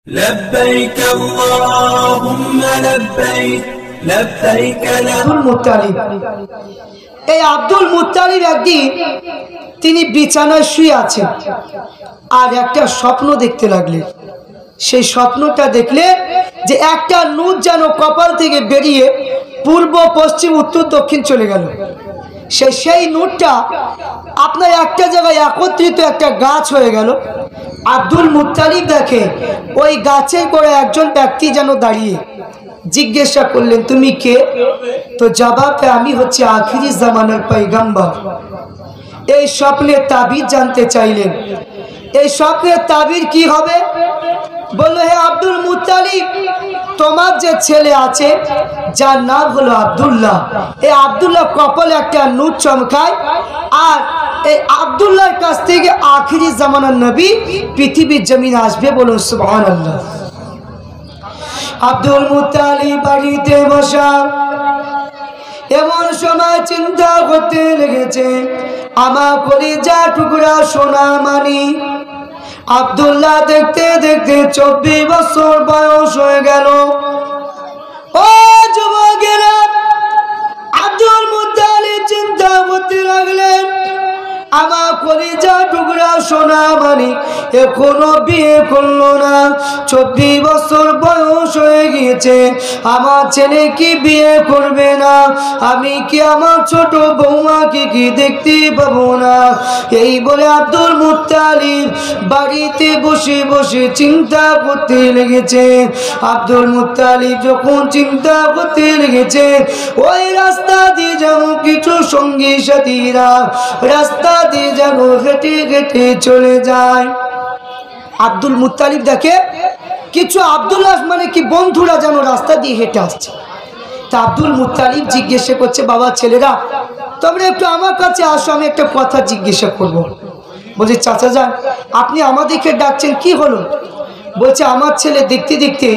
لبيك اللهم لبيك لبيك Abdul Muttalib এই Abdul Muttalib একদিন তিনি বিছানায় শুয়ে আছেন আর একটা স্বপ্ন দেখতে লাগলেন। সেই স্বপ্নটা দেখলে যে একটা নূর যেন কপাল থেকে বেরিয়ে পূর্ব পশ্চিম উত্তর দক্ষিণ চলে গেল। সেই নূরটা আপনার একটা জায়গায় একত্রিত একটা গাছ হয়ে গেল। আব্দুল মুত্তালিব দেখে ওই গাছের করে একজন ব্যক্তি যেন দাঁড়িয়ে। জিজ্ঞাসা করলেন, তুমি কে? তো জবাবে, আমি হচ্ছে আখিরি জামানার পয়গম্বর। এই স্বপ্নের তাবির জানতে চাইলেন। এই স্বপ্নের তাবির কি হবে? বলল, হে আব্দুল মুত্তালিব, তোমার যে ছেলে আছে যার নাম হলো আব্দুল্লাহ, এই আব্দুল্লাহ কপালে একটা নূর চমকায়, আর এই আব্দুল্লাহর কাছ থেকে আখিরি জামানার নবী পৃথিবীর জমিনে আসবে। বলুন সুবহানাল্লাহ। আব্দুল মুত্তালিব বাড়িতে বসা এমন সময় চিন্তা করতে লেগেছে, আমার কলিজা টুকরা সোনা মানি আব্দুল্লাহ দেখতে দেখতে 24 বছর বয়স হয়ে গেল। ও যুবকেরা, আব্দুল মুত্তালিব চিন্তা করতে লাগলেন, আমার কলিজা টুকরা সোনা মানি এখনো বিয়ে করলো না, 24 বছর বয়স হয়ে গিয়েছে, আমার ছেলে কি বিয়ে করবে না? আমি কি আমার ছোট বৌমাকে কি দেখতে পাবো না? এই বলে আব্দুল মুত্তালিব বাড়িতে বসে বসে চিন্তা করতে লেগেছে। আব্দুল মুত্তালিব যখন চিন্তা করতে লেগেছে, ওই রাস্তা দিয়ে যেন কিছু সঙ্গী সাথীরা রাস্তা দিয়ে যেন হেঁটে হেঁটে চলে যায়। আব্দুল মুত্তালিব দেখে কিছু আব্দুল্লাহ মানে কি বন্ধুরা যেন রাস্তা দিয়ে হেঁটে আসছে। তা আব্দুল মুত্তালিব জিজ্ঞাসা করছে, বাবা ছেলেরা তোমরা একটু আমার কাছে আসো, আমি একটা কথা জিজ্ঞাসা করব। বলছে, চাচা যান, আপনি আমাদেরকে ডাকছেন, কি হলো? বলছে, আমার ছেলে দেখতে দেখতে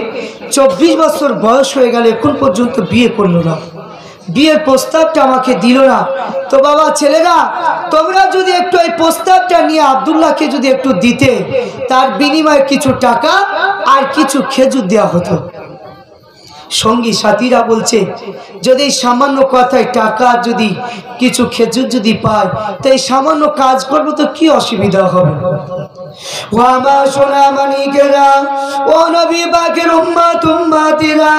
24 বছর বয়স হয়ে গেল, এখন পর্যন্ত বিয়ে করলো না, বিয়ের প্রস্তাবটা আমাকে দিল না। তো বাবা ছেলেরা তোমরা যদি একটু এই প্রস্তাবটা নিয়ে আব্দুল্লাহকে যদি একটু দিতে, তার বিনিময়ে কিছু টাকা আর কিছু খেজুর দেওয়া হতো। সঙ্গী সাথীরা বলছে, যদি সামান্য কথায় টাকা যদি কিছু খেজুর যদি পায়, তো এই সামান্য কাজ করবো, তো কি অসুবিধা হবে? ও আমার সোনা মানিকেরা, ও নবী পাকের উম্মত উম্মতিরা,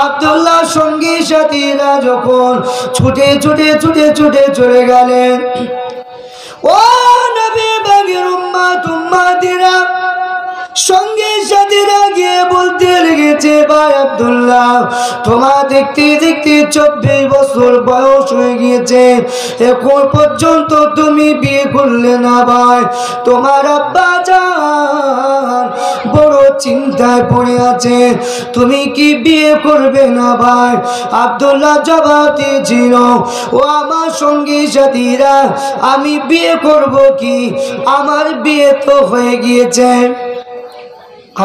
আব্দুল্লাহ সঙ্গী সাথীরা যখন ছুটে ছুটে ছুটে ছুটে চলে গেলেন, ও নবী পাকের উম্মত উম্মতিরা সঙ্গে সাথীরা গিয়ে বলতে লেগেছে, ভাই আব্দুল্লাহ, তোমার দেখতে দেখতে 24 বছর বয়স হয়ে গিয়েছে, এখন পর্যন্ত তুমি বিয়ে করলে না ভাই, তোমার আব্বা জান বড় চিন্তায় পড়ে আছে, তুমি কি বিয়ে করবে না ভাই? আব্দুল্লাহ জবাব দিয়েছিল, ও আমার সঙ্গী সাথীরা, আমি বিয়ে করব কি, আমার বিয়ে তো হয়ে গিয়েছে।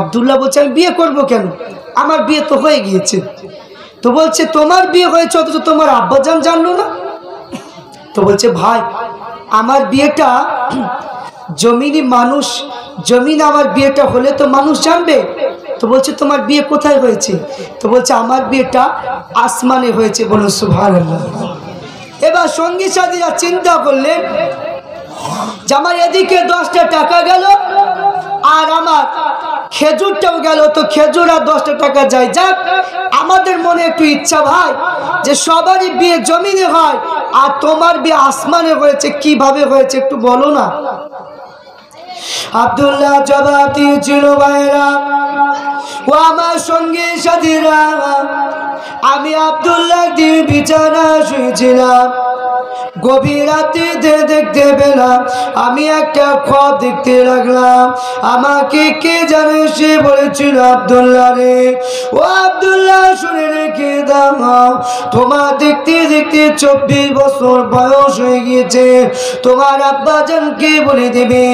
আব্দুল্লাহ বলছে, আমি বিয়ে করবো কেন, আমার বিয়ে তো হয়ে গিয়েছে। তো বলছে, তোমার বিয়ে হয়েছে অথচ তোমার আব্বাজান জানলো না? তো বলছে, ভাই আমার বিয়েটা জমিনি মানুষ, জমিনে আমার বিয়েটা হলে তো মানুষ জানবে। তো বলছে, তোমার বিয়ে কোথায় হয়েছে? তো বলছে, আমার বিয়েটা আসমানে হয়েছে। বলুন সুবহানাল্লাহ। এবার সঙ্গী সাথীরা চিন্তা করলেন যে আমার এদিকে 10টা টাকা গেল আর আমার খেজুরটাও গেল, তো খেজুর আর 10টা টাকা যায়, যাক আমাদের মনে একটু ইচ্ছা ভাই যে সবারই বিয়ে জমিনে হয়, আর তোমার বিয়ে আসমানে হয়েছে, কিভাবে হয়েছে একটু বলো না। আব্দুল্লাহ জবাব দিয়েছিল, ভাইরা ও আমার সঙ্গে সাথীরা, আমি আব্দুল্লাহ দিয়ে বিছানা শুয়েছিলাম, গভীর রাতে দেখতে পেলাম আমি একটা খোয়াব দেখতে লাগলাম। আমাকে কে জানে সে বলেছিল, আব্দুল্লাহ রে, ও আব্দুল্লাহ শুনে রেখে দাও, তোমার দেখতে দেখতে 24 বছর বয়স হয়ে গিয়েছে, তোমার আব্বা জানকে বলে দেবে,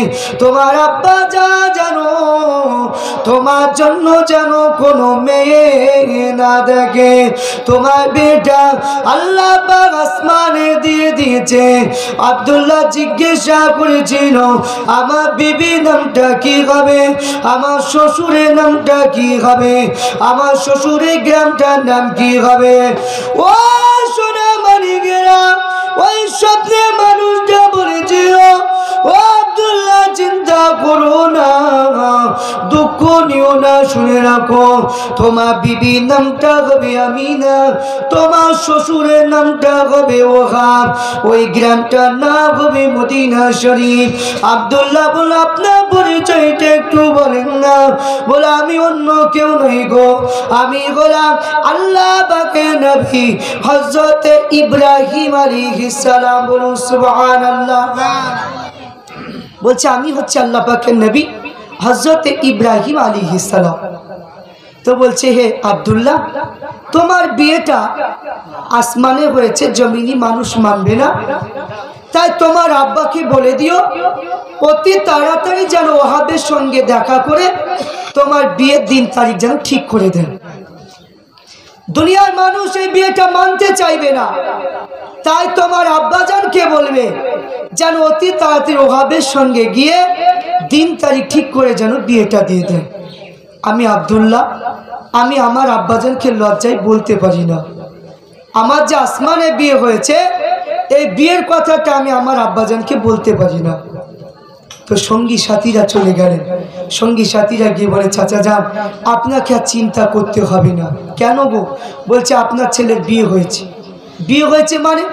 তোমার আব্বা যা জানো তোমার জন্য যেন কোনো মেয়ে না দেখে, তোমার বেটা আল্লাহ পাক আসমানে দিয়ে দিয়েছে। আব্দুল্লাহ জিজ্ঞাসা করেছিল আমার বিবি নামটা কি হবে, আমার শ্বশুরের নামটা কি হবে, আমার শ্বশুরের গ্রামটার নাম কি হবে। ও সোনা মানিকেরা, ওই স্বপ্নে মানুষটা বলেছিল ও আব্দুল্লাহ চিন্তা করো না, দুঃখ নিও না, শুনে রাখো তোমার বিবির নামটা হবে আমিনা, তোমার শ্বশুরের নামটা হবে ওহাব, ওই গ্রামটার নাম হবে মদিনা শরীফ। আব্দুল্লাহ বলে আপনার পরিচয়টা একটু বলেন না। বলে আমি অন্য কেউ নই গো, আমি হলাম আল্লাহ পাকের নবী হযরত ইব্রাহিম আলাইহিস সালাম। বলুন সুবহানাল্লাহ। বলছে আমি হচ্ছে আল্লাহ পাকের নবী হযরত ইব্রাহিম আলাইহিস সালাম। তো বলছে হে আব্দুল্লাহ, তোমার বিয়েটা আসমানে হয়েছে, জমিনি মানুষ মানবে না, তাই তোমার আব্বাকে বলে দিও অতি তাড়াতাড়ি যেন ওহাবের সঙ্গে দেখা করে তোমার বিয়ের দিন তারিখ যেন ঠিক করে দেন। দুনিয়ার মানুষ এই বিয়েটা মানতে চাইবে না, তাই তোমার আব্বাজানকে বলবে যেন অতি তাড়াতাড়ি ওহাবের সঙ্গে গিয়ে দিন তারিখ ঠিক করে যেন বিয়েটা দিয়ে দেন। আমি আব্দুল্লাহ, আমি আমার আব্বাজানকে লজ্জায় বলতে পারি না, আমার যে আসমানে বিয়ে হয়েছে এই বিয়ের কথাটা আমি আমার আব্বাজানকে বলতে পারি না। তো সঙ্গী সাথীরা চলে গেলেন। সঙ্গী সাথীরা গিয়ে বলে চাচা যান, আপনাকে আর চিন্তা করতে হবে না। কেন গো? বলছে আপনার ছেলের বিয়ে হয়েছে। বিয়ে হয়েছে মানে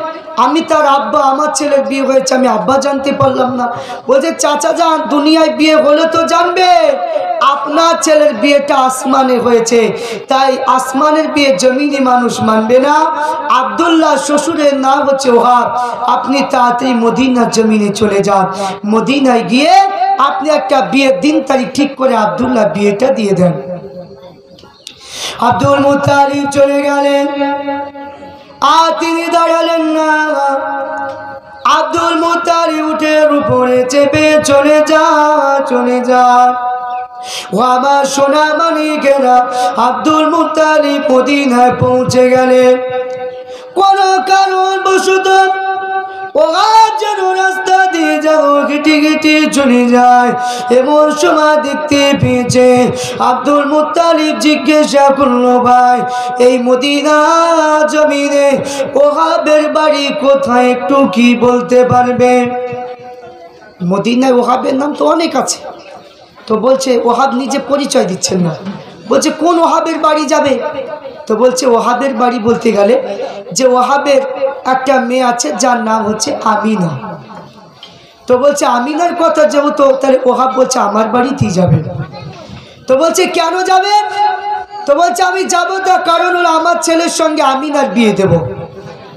আমি তার আব্বা, আমার ছেলের বিয়ে হয়েছে আমি আব্বা জানতে পারলাম না। বলছে চাচা যান, দুনিয়ায় বিয়ে হলে তো জানবে আপনার ছেলের বিয়েটা আসমানে হয়েছে, তাই আসমানের বিয়ে জমিনে মানুষ মানবে না। আব্দুল্লাহ শ্বশুরের নাম হচ্ছে ওহাব, আপনি তাড়াতাড়ি মদিনার জমিনে চলে যান, মদিনায় গিয়ে আপনি একটা বিয়ের দিন তারিখ ঠিক করে আব্দুল্লাহ বিয়েটা দিয়ে দেন। আব্দুল মুত্তালিব চলে গেলেন, আর তিনি দাঁড়ালেন না। আব্দুল মুত্তালিব উটের উপরে চেপে চলে যা। ও আমার সোনা মানিকেরা, আব্দুল মুত্তালিব মদিনায় পৌঁছে গেলেন। কোন কারণ বশত ওহাব যেন রাস্তা দিয়ে যাও হেঁটে হেঁটে চলে যায়। এমন সময় দেখতে পেয়েছে আব্দুল মুত্তালিব জিজ্ঞাসা করলো ভাই এই মদিনা জমিনে ওহাবের বাড়ি কোথায়, একটু কি বলতে পারবে? মদিনায় ওহাবের নাম তো অনেক আছে। তো বলছে ওহাব নিজে পরিচয় দিচ্ছেন না, বলছে কোন ওহাবের বাড়ি যাবে? তো বলছে ওহাবের বাড়ি বলতে গেলে যে ওহাবের একটা মেয়ে আছে যার নাম হচ্ছে আমিনা। তো বলছে আমিনার কথা যেহেতু, তাহলে ওহাব বলছে আমার বাড়িতেই যাবে। তো বলছে কেন যাবে? তো বলছে আমি যাবো তার কারণ হলো আমার ছেলের সঙ্গে আমিনার বিয়ে দেব।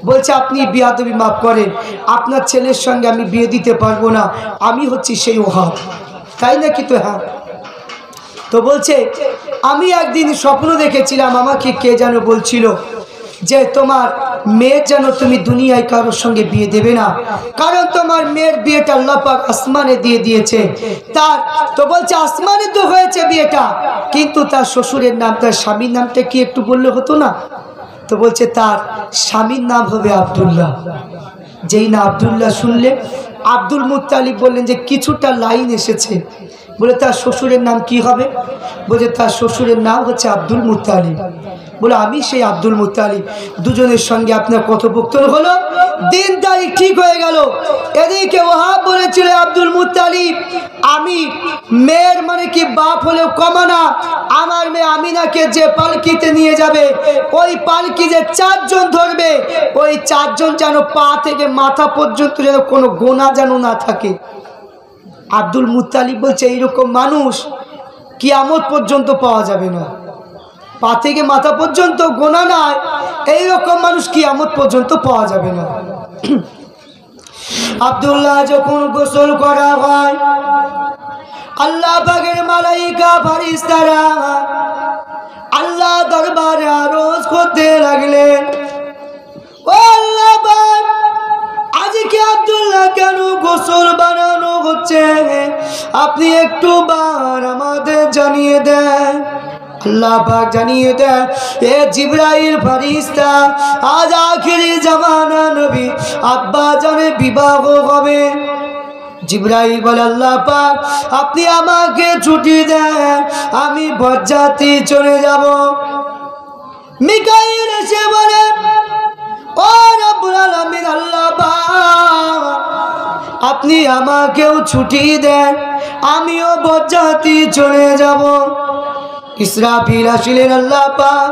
বলছে আপনি বিয়াদবি মাফ করেন, আপনার ছেলের সঙ্গে আমি বিয়ে দিতে পারবো না, আমি হচ্ছি সেই ওহাব। তাই নাকি? তো হ্যাঁ। তো বলছে আমি একদিন স্বপ্ন দেখেছিলাম, আমাকে কে যেন বলছিল যে তোমার মেয়ের যেন তুমি দুনিয়ায় কারোর সঙ্গে বিয়ে দেবে না, কারণ তোমার মেয়ের বিয়েটা আল্লাহ পাক আসমানে দিয়ে দিয়েছে তার। তো বলছে আসমানে তো হয়েছে বিয়েটা, কিন্তু তার শ্বশুরের নাম, তার স্বামীর নামটা কি একটু বললে হতো না? তো বলছে তার স্বামীর নাম হবে আব্দুল্লাহ। যেই না আব্দুল্লাহ শুনলে আব্দুল মুত্তালিব বললেন যে কিছুটা লাইন এসেছে। বলে তার শ্বশুরের নাম কি হবে? বলে তার শ্বশুরের নাম হচ্ছে আব্দুল মুত্তালিব। বলে আমি সেই আব্দুল মুত্তালিব। দুজনের সঙ্গে আপনার কথোপকথন হলো, দিন তারিখ ঠিক হয়ে গেল। এদিকে ওহাব বলেছিল আব্দুল মুত্তালিব আমি মেয়ের মানে কি বাপ হলেও কমানা, আমার মেয়ে আমিনাকে যে পালকিতে নিয়ে যাবে ওই পালকি যে চারজন ধরবে, ওই চারজন যেন পা থেকে মাথা পর্যন্ত যেন কোনো গোনা যেন না থাকে। আব্দুল মুত্তালিব বলছে এইরকম মানুষ কিয়ামত পর্যন্ত পাওয়া যাবে না, পা থেকে মাথা পর্যন্ত গোনা নাই, এইরকম মানুষ কিয়ামত পর্যন্ত পাওয়া যাবে না। আব্দুল্লাহ যখন গোসল করা হয়, আল্লাহ পাকের মালাইকা ফেরেশতারা আল্লাহ দরবারে আরজ করতে লাগলেন, ও আল্লাহ পাক আজকে আব্দুল্লাহ কেন গোসল বানানো হচ্ছে, আপনি একটু বার আমাদের জানিয়ে দেন। আল্লাহ পাক জানিয়ে দেন এ জিবরাইল ফেরেশতা আজ আখিরি জামানা নবী আব্বা জানের বিবাহ হবে। জিবরাইল বলে আল্লাহ পাক আপনি আমাকে ছুটি দেন, আমি বরযাত্রী চলে যাব। মিকাইল এসে বলে ও রব্বুল আলামিন আল্লাহ পাক আপনি আমাকেও ছুটি দেন, আমিও বরযাত্রী চলে যাব। ইসরাফিল আসলেন আল্লাহ পাক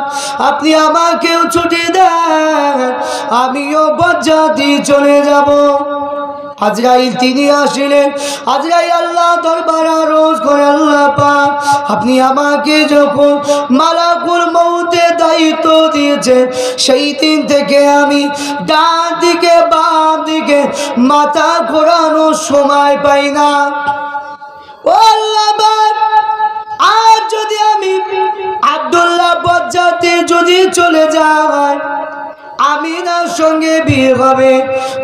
আপনি আমাকেও ছুটি দেন, আমিও বরযাত্রী চলে যাব। আজরাইল তিনি আসলেন। আজরাইল আল্লাহ দরবারে আরজ করে আল্লাহ পাক আপনি আমাকে যখন মালাকুল মউতের দায়িত্ব দিয়েছেন সেই দিন থেকে আমি ডান দিকে বাম দিকে মাথা ঘোরানোর সময় পাই না। ও আল্লাহ পাক আজ যদি আমি আব্দুল্লাহ বরযাত্রী যদি চলে যায়, আমিনার সঙ্গে বিয়ে হবে,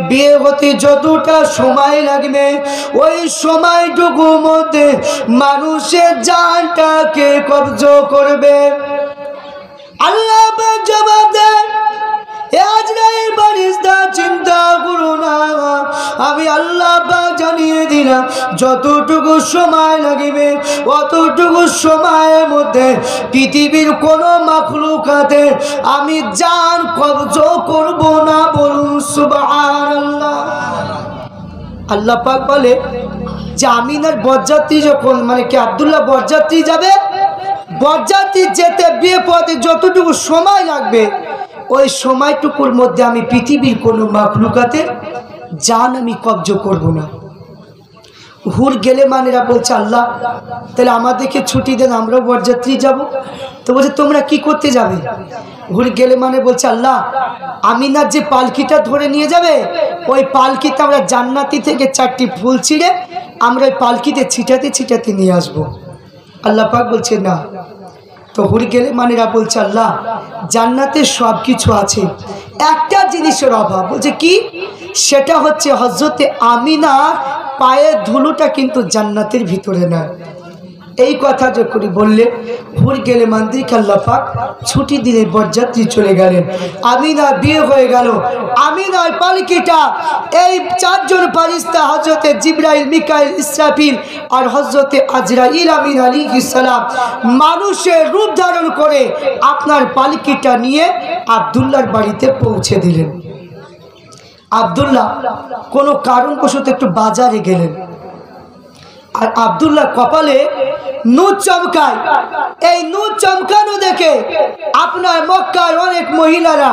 বিয়ে হতে যতটা সময় লাগবে ওই সময়টুকুর মধ্যে মানুষের জানটাকে কবজা করবে। আল্লাহ পাক জবাব দেন আজরাইল ফেরেশতা চিন্তা করো না, আমি আল্লাহ পাক জানিয়ে দিলাম যতটুকু সময় লাগবে অতটুকু সময়ের মধ্যে পৃথিবীর কোনো মাখলুকাতে আমি জান কবজা করব না। বলুন সুবহানাল্লাহ। আল্লাহ পাক বলে যে আমিনার বরযাত্রী যখন মানে কি আব্দুল্লাহ বরযাত্রী যাবে, বরযাত্রী যেতে বিয়ে পথে যতটুকু সময় লাগবে ওই সময়টুকুর মধ্যে আমি পৃথিবীর কোনো মাখলুকাতে জান আমি কবজা করব না। হুর গেলে মানেরা বলছে আল্লাহ তাহলে আমাদেরকে ছুটি দেন, আমরাও বরযাত্রী যাব। তো বলছে তোমরা কি করতে যাবে? হুর গেলে মানে বলছে আল্লাহ আমিনার যে পালকিটা ধরে নিয়ে যাবে ওই পালকিতে আমরা জান্নাতি থেকে 4টি ফুল ছিঁড়ে আমরা ওই পালকিতে ছিটাতে ছিটাতে নিয়ে আসবো। আল্লাহ পাক বলছে না। তো হুর গেলে মানেরা বলছে আল্লাহ জান্নাতে সব কিছু আছে, একটা জিনিসের অভাব। বলছে কি? সেটা হচ্ছে হযরতে আমিনার পায়ের ধুলোটা কিন্তু জান্নাতের ভিতরে না। এই কথা যখন বললে হুর গেলে মান্দিকে আল্লাহ পাক ছুটি দিলে বরযাত্রী চলে গেলেন। আমিনা বিয়ে হয়ে গেল। আমিনার পালকিটা এই 4 জন ফেরেশতা হযরতে জিবরাইল, মিকাইল, ইসরাফিল আর হযরতে আজরাইল আমিন আলাইহিস সালাম মানুষের রূপ ধারণ করে আপনার পালকিটা নিয়ে আব্দুল্লাহর বাড়িতে পৌঁছে দিলেন। আব্দুল্লাহ কোনো কারণবশত একটু বাজারে গেলেন আর আব্দুল্লাহ কপালে নূর চমকায়। এই নূর চমকানো দেখে আপনার মক্কার অনেক মহিলারা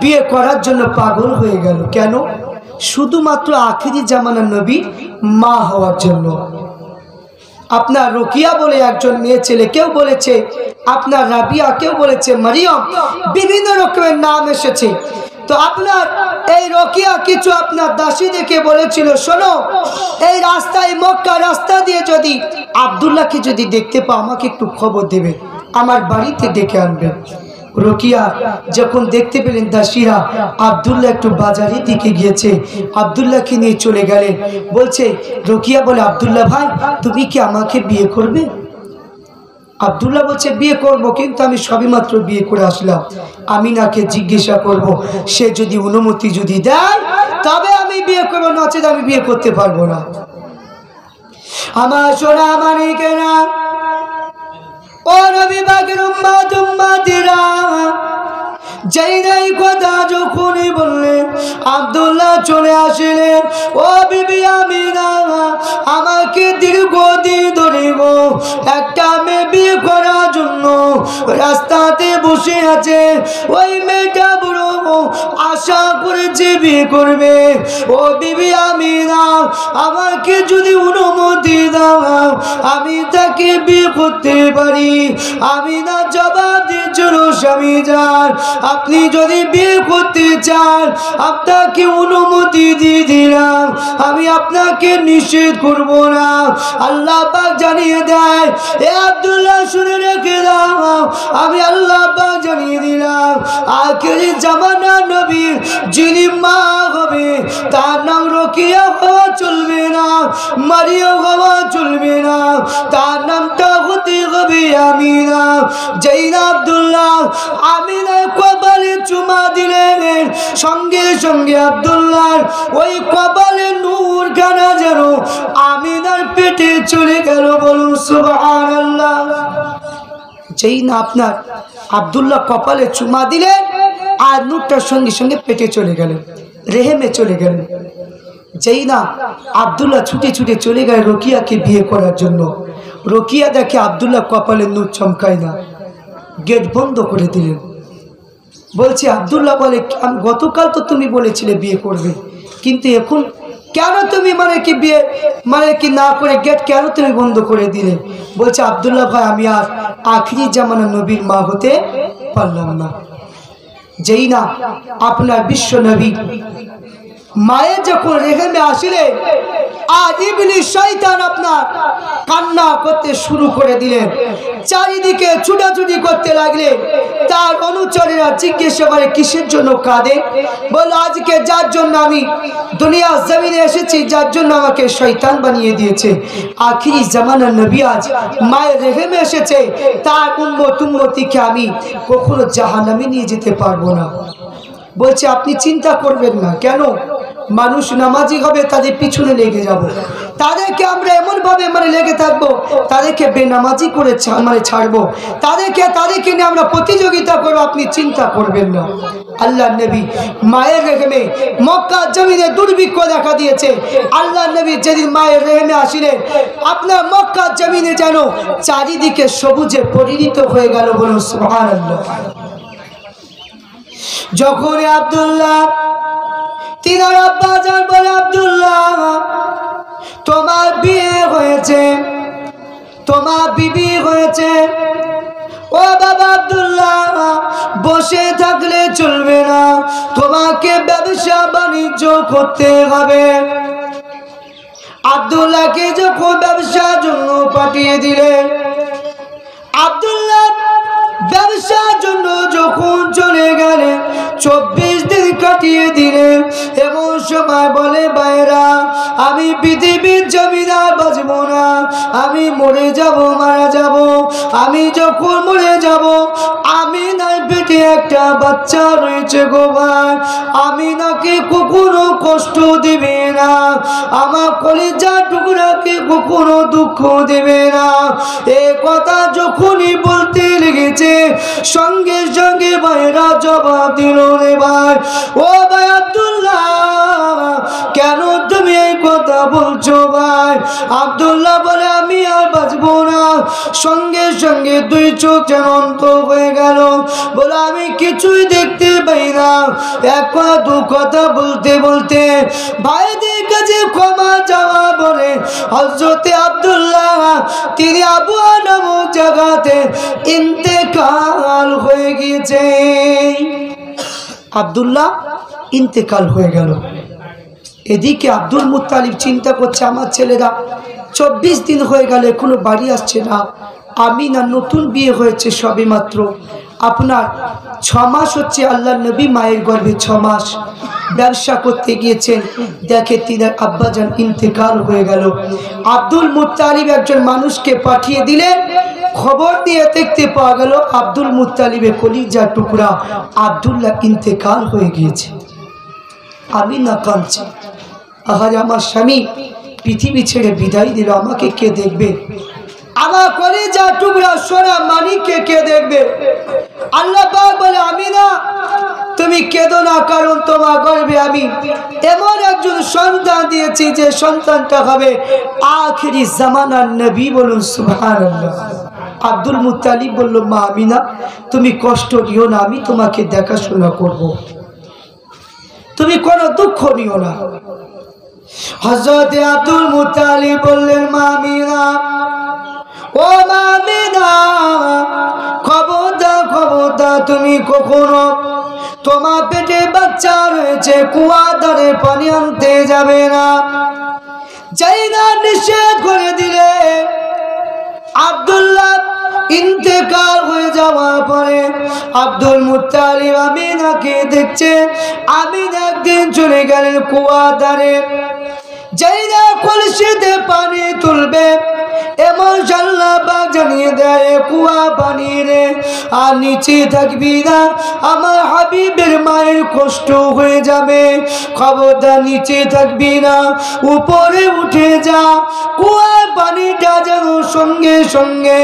বিয়ে করার জন্য পাগল হয়ে গেল। কেন? শুধুমাত্র আখিরি জামানার নবী মা হওয়ার জন্য। আপনার রোকিয়া বলে একজন মেয়ে ছেলে, কেউ বলেছে আপনার রাবিয়া, কেউ বলেছে মারিয়াম, বিভিন্ন রকমের নাম এসেছে। তো আপনার এই রোকিয়া কিছু আপনার দাসী দেখে বলেছিল শোনো এই রাস্তায় মক্কা রাস্তা দিয়ে যদি আব্দুল্লাহকে যদি দেখতে পাও আমাকে একটু খবর দেবে, আমার বাড়িতে ডেকে আনবে। রোকিয়া যখন দেখতে পেলেন দাসীরা আব্দুল্লাহ একটু বাজারের দিকে গিয়েছে, আব্দুল্লাহকে নিয়ে চলে গেলেন। বলছে রোকিয়া বলে আব্দুল্লাহ ভাই তুমি কি আমাকে বিয়ে করবে? আব্দুল্লাহ বলছে বিয়ে করব, কিন্তু আমি সবেমাত্র বিয়ে করে আসলাম, আমিনাকে জিজ্ঞাসা করব, সে যদি অনুমতি যদি দেয় তবে আমি বিয়ে করবো, নচেত আমি বিয়ে করতে পারবো না। আমার সোনা মানিকেরা, ও নবী পাকের উম্মত উম্মতিরা, যেই নাই কথা যখনই বললেন আব্দুল্লাহ চলে আসলেন। ও বিবি আমিনা আমাকে দীর্ঘদিন ধরে একটা মেয়ে বিয়ে করার জন্য রাস্তাতে বসে আছে। ওই মেয়েটা বুড়ো আশা করেছে বিয়ে করবে। ও বিবি আমিনা আমাকে যদি অনুমতি দাও আমি তাকে বিয়ে করতে পারি। আমিনা জবাব দিয়েছিল স্বামী যান আপনি যদি বিয়ে করতে চান আপনাকে অনুমতি দিয়ে দিলাম, আমি আপনাকে নিষেধ করব না। আল্লাহ পাক জানিয়ে দেয় এ আব্দুল্লাহ শুনে রেখে দাও, আমি আল্লাহ পাক জানিয়ে দিলাম আখিরি জামানার নবী যিনি মা হবে তার নাম রোকিয়া হওয়া চলবে না, মারিয়া হওয়া চলবে না, তার নামটা হতে হবে আমিনা। যেই না আব্দুল্লাহ আমিনার কপালে চুমা দিলেন, সঙ্গে সঙ্গে আব্দুল্লাহর ওই কপালে নূর গানা যেন আমিনার পেটে চলে গেল। বলুন সুবহানাল্লাহ। যেই না আপনার আব্দুল্লাহ কপালে চুমা দিলেন আর নূরটার সঙ্গে সঙ্গে পেটে চলে গেলেন, রেহেমে চলে গেলেন। যেই না আব্দুল্লাহ ছুটে ছুটে চলে গেল রোকিয়াকে বিয়ে করার জন্য। রোকিয়া দেখে আব্দুল্লাহ কপালে নূর চমকায় না, গেট বন্ধ করে দিলেন। বলছে আব্দুল্লাহ বলে, গতকাল তো তুমি বলেছিলে বিয়ে করবে, কিন্তু এখন কেন তুমি বিয়ে না করে গেট কেন তুমি বন্ধ করে দিলে? বলছে আব্দুল্লাহ ভাই, আমি আর আখিরি জামানা নবীর মা হতে পারলাম না। যেই না আপনার বিশ্ব নবী মায়ের যখন রেহেমে আসলে আর ইবলিস শয়তান আপনার কান্না করতে শুরু করে দিলেন, চারিদিকে ছুটাছুটি করতে লাগলে। তার অনুচরেরা জিজ্ঞাসা করে কিসের জন্য কাঁদে? বলল আজকে যার জন্য আমি দুনিয়া জমিনে এসেছি, যার জন্য আমাকে শয়তান বানিয়ে দিয়েছে, আখিরি জামানার নবী আজ মায়ের রেহেমে এসেছে, তার উম্মতিকে আমি কখনো জাহান্নামে নিয়ে যেতে পারবো না। বলছে আপনি চিন্তা করবেন না। কেন? মানুষ নামাজি হবে, তাদের পিছনে লেগে যাব, তাদেরকে আমরা এমনভাবে লেগে থাকবো, তাদেরকে বেনামাজি করে ছাড়বো, তাদেরকে নিয়ে আমরা প্রতিযোগিতা করবো। আপনি চিন্তা করবেন না। আল্লাহ নবী মায়ের রেহেমে মক্কা জমিনে দুর্ভিক্ষ দেখা দিয়েছে। আল্লাহ নবী যেদিন মায়ের রেহেমে আসিলেন, আপনার মক্কা জমিনে যেন চারিদিকে সবুজে পরিণত হয়ে গেল। বলুন সুবহানাল্লাহ। যখন আব্দুল্লাহ তিনার আব্বা জান বলে, আব্দুল্লাহ তোমার বিয়ে হয়েছে, তোমার বিবি হয়েছে। ও বাবা আব্দুল্লাহ, বসে থাকলে চলবে না, তোমাকে ব্যবসা বাণিজ্য করতে হবে। আব্দুল্লাহকে যখন ব্যবসার জন্য পাঠিয়ে দিলেন, আব্দুল্লাহ ব্যবসার জন্য যখন চলে গেলেন, 24 দিন কাটিয়ে দিলেন। এমন সময় বলে, ভাইরা আমি পৃথিবীর জমিনে বাঁচব না, আমি মরে যাব, মারা যাব। আমি যখন মরে যাব, আমি নাই পেটে একটা বাচ্চা রয়েছে গো ভাই, আমি নাকি কখনো কষ্ট দিবে না, আমার কলিজা টুকরাকে কখনো দুঃখ দেবে না। এ কথা যখনই বলতে লেগেছে, সঙ্গে সঙ্গে ভাইরা জবাব দিল, রে ভাই, ও ভাই আব্দুল্লাহ, কেন তুমি এই কথা বলছো ভাই? আব্দুল্লাহ বলে, আমি আর বাঁচবো না। সঙ্গে সঙ্গে দুই চোখ যেন অন্ধ হয়ে গেল। বলে আমি কিছুই দেখতে পাই না। এক কথা দু কথা বলতে বলতে ভাইদের কাছে ক্ষমা চাওয়া বলে হযরতে আব্দুল্লাহ তিনি আবুয়া নামক জায়গাতে ইন্তেকাল হয়ে গিয়েছে। আব্দুল্লাহ ইন্তেকাল হয়ে গেল। এদিকে আব্দুল মুত্তালিব চিন্তা করছে, আমার ছেলেরা 24 দিন হয়ে গেল এখনো বাড়ি আসছে না। আমিনা নতুন বিয়ে হয়েছে সবে মাত্র, আপনার 6 মাস হচ্ছে আল্লাহ নবী মায়ের গর্ভে 6 মাস ব্যবসা করতে গিয়েছেন। দেখে তিনার আব্বাজান ইন্তেকাল হয়ে গেল। আব্দুল মুত্তালিব একজন মানুষকে পাঠিয়ে দিলেন, খবর দিয়ে দেখতে পাওয়া গেল আব্দুল মুত্তালিবের কলিজার টুকরা আব্দুল্লাহ ইন্তেকাল হয়ে গিয়েছে। আমিনা কাঁদছে, আহারে আমার স্বামী পৃথিবী ছেড়ে বিদায় দিল, আমাকে কে দেখবে? আমার কলিজার টুকরা সোনা মানিককে কে দেখবে? আল্লাহ পাক বলে, আমিনা তুমি কেঁদো না, কারণ তোমার গর্ভে আমি এমন একজন সন্তান দিয়েছি যে সন্তানটা হবে আখিরি জামানার নবী। বলুন সুবহানাল্লাহ। আব্দুল মুত্তালিব বলল, মা আমিনা তুমি কষ্ট নিও না, আমি তোমাকে দেখাশোনা করব, তুমি কোনো দুঃখ নিও না। হযরত আব্দুল মুত্তালিব বললেন, মা আমিনা, ও মা আমিনা, খবরদার তুমি কখনো তোমার পেটে বাচ্চা রয়েছে কুয়া ধারে পানি আনতে যাবে না। যাই না নিষেধ করে দিলে আব্দুল্লাহ ইন্তেকাল হয়ে যাওয়ার পরে আব্দুল মুত্তালিব আমিনাকে দেখছে। আমিনা একদিন চলে গেলেন কুয়া ধারে, যাই না কলসিতে পানি তুলবে, এমন আল্লাহ পাক জানিয়ে দেয় কুয়া পানি রে আর নিচে থাকবি না, আমার হাবিবের মায়ের কষ্ট হয়ে যাবে। খবরদার নিচে থাকবি না, উপরে উঠে যা। কুয়ার পানিটা যেন সঙ্গে সঙ্গে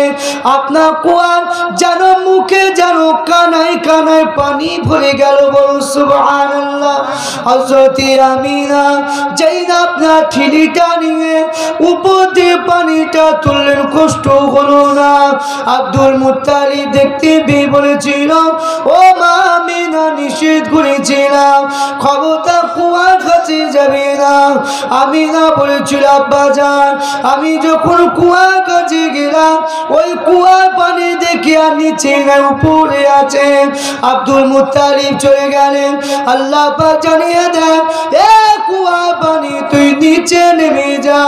আপনার কুয়ার যেন মুখে যেন কানায় কানায় পানি ভরে গেল। বলুন সুবহানাল্লাহ। হযরত আমিনা যেই না আপনার ঠিলিটা নিয়ে উপর দিয়ে পানিটা তুললেন, কষ্ট হলো না। আব্দুল মুত্তালিব দেখতে পেয়ে বলেছিল, ও মা আমিনা, নিষেধ করেছিলাম খবরদার কুয়ার কাছে যাবে না। আমিনা বলেছিল, আব্বা জান, আমি যখন কুয়ার কাছে গেলাম ওই কুয়ার পানি দেখে আর নিচে না উপরে আছে। আব্দুল মুত্তালিব চলে গেলেন। আল্লাহ পাক জানিয়ে দেন, এ কুয়ার পানি তুই নিচে নেমে যা।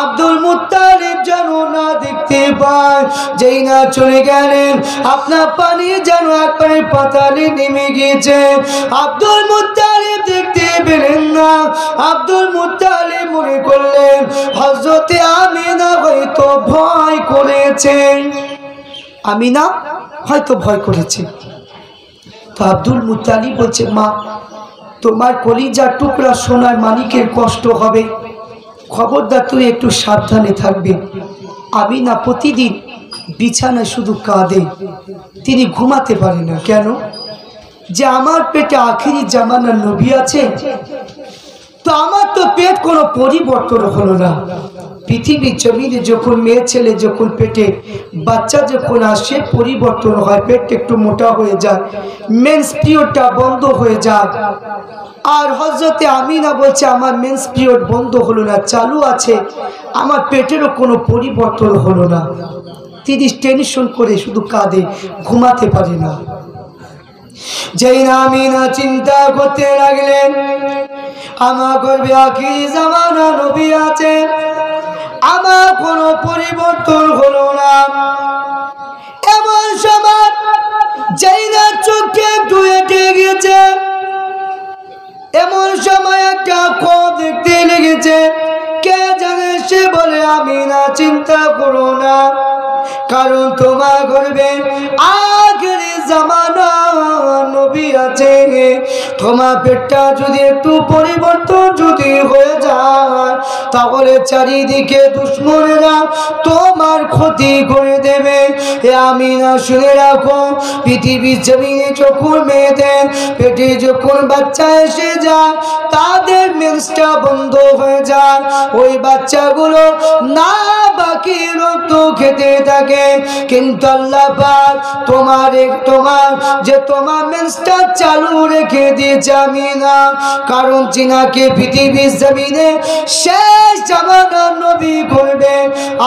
আব্দুল মুত্তালিব যেন না দেখতে পায়। যেই না চলে গেলেন, আপনার পানি যেন একবারে পাতালে নেমে গিয়েছে। আব্দুল মুত্তালিব দেখতে পেলেন না। আব্দুল মুত্তালিব মনে করলেন হযরতে আমিনা হয়তো ভয় করেছে, আমিনা হয়তো ভয় করেছে। তো আব্দুল মুত্তালিব বলছে, মা, তোমার কলিজার টুকরা সোনার মানিকের কষ্ট হবে, খবরদার তুই একটু সাবধানে থাকবে। আমিনা প্রতিদিন বিছানায় শুধু কাঁদে, তিনি ঘুমাতে পারে না। কেন? যে আমার পেটে আখিরি জামানার নবী আছে, তো আমার তো পেট কোনো পরিবর্তন হলো না। পৃথিবীর জমিনে যখন মেয়ে ছেলে যখন পেটে বাচ্চা যখন আসে পরিবর্তন হয়, পেটটা একটু মোটা হয়ে যায়, মেন্স পিরিয়ডটা বন্ধ হয়ে যায়। আর হযরতে আমিনা বলছে, আমার মেন্স পিরিয়ড বন্ধ হলো না, চালু আছে, আমার পেটেরও কোনো পরিবর্তন হলো না। তিনি টেনশন করে শুধু কাঁদে, ঘুমাতে পারে না। যেই না আমিনা চিন্তা করতে লাগলেন, আমার গর্ভে আখিরি জামানা নবী আছে, আমার কোনো পরিবর্তন হলো না। এমন সময় যেই না চোখে একটু হেঁটে গেছে, এমন সময় একটা খোঁজ দেখতে লেগেছে। কে জানে? সে বলে, আমিনা চিন্তা করো না, কারণ তোমার গর্ভে আখিরি জামানা নবী আছে। তোমার পেটটা যদি একটু পরিবর্তন যদি হয়ে যায়, তাহলে চারিদিকে দুশ্মনেরা তোমার ক্ষতি করে দেবে। এ আমিনা শুনে রাখো, পৃথিবীর জমিনে যখন মেয়েদের পেটে যখন বাচ্চা এসে যায়, তাদের মেন্সটা বন্ধ হয়ে যায়, ওই বাচ্চাগুলো না বাকি রক্ত খেতে থাকে। কিন্তু আল্লাহ পাক তোমার মেন্সটা চালু রেখে দিয়েছে আমিনা, কারণ জিনাকে পৃথিবীর জমিনে শেষ জামানার নবী করবে,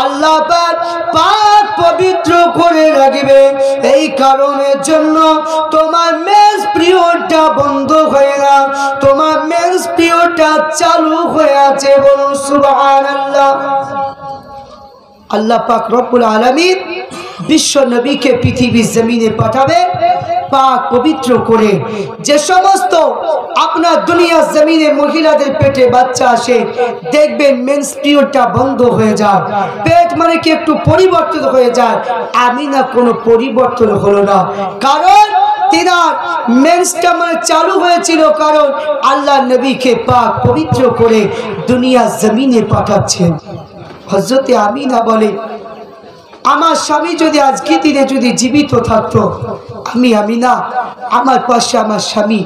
আল্লাহ পাক পাক পবিত্র করে রাখবে। এই কারণের জন্য তোমার মেন্স পিরিয়ডটা বন্ধ হয়ে না, তোমার মেন্স পিরিয়ডটা চালু হয়ে আছে। বলুন সুবহানাল্লাহ। আল্লাহ পাক রব্বুল আলামিন বিশ্ব নবীকে পৃথিবীর জমিনে পাঠাবে পাক পবিত্র করে। যে সমস্ত আপনার দুনিয়ার জমিনে মহিলাদের পেটে বাচ্চা আসে, দেখবেন মেন্স পিরিয়ডটা বন্ধ হয়ে যায়, পেট মানে কি একটু পরিবর্তন হয়ে যায়। আমিনা কোনো পরিবর্তন হলো না, কারণ তিনার মেন্সটা মানে চালু হয়েছিল, কারণ আল্লাহ নবীকে পাক পবিত্র করে দুনিয়ার জমিনে পাঠাচ্ছেন। হযরতে আমিনা বলে, আমার স্বামী যদি আজকে দিনে যদি জীবিত থাকতো, আমি আমিনা আমার পাশে আমার স্বামী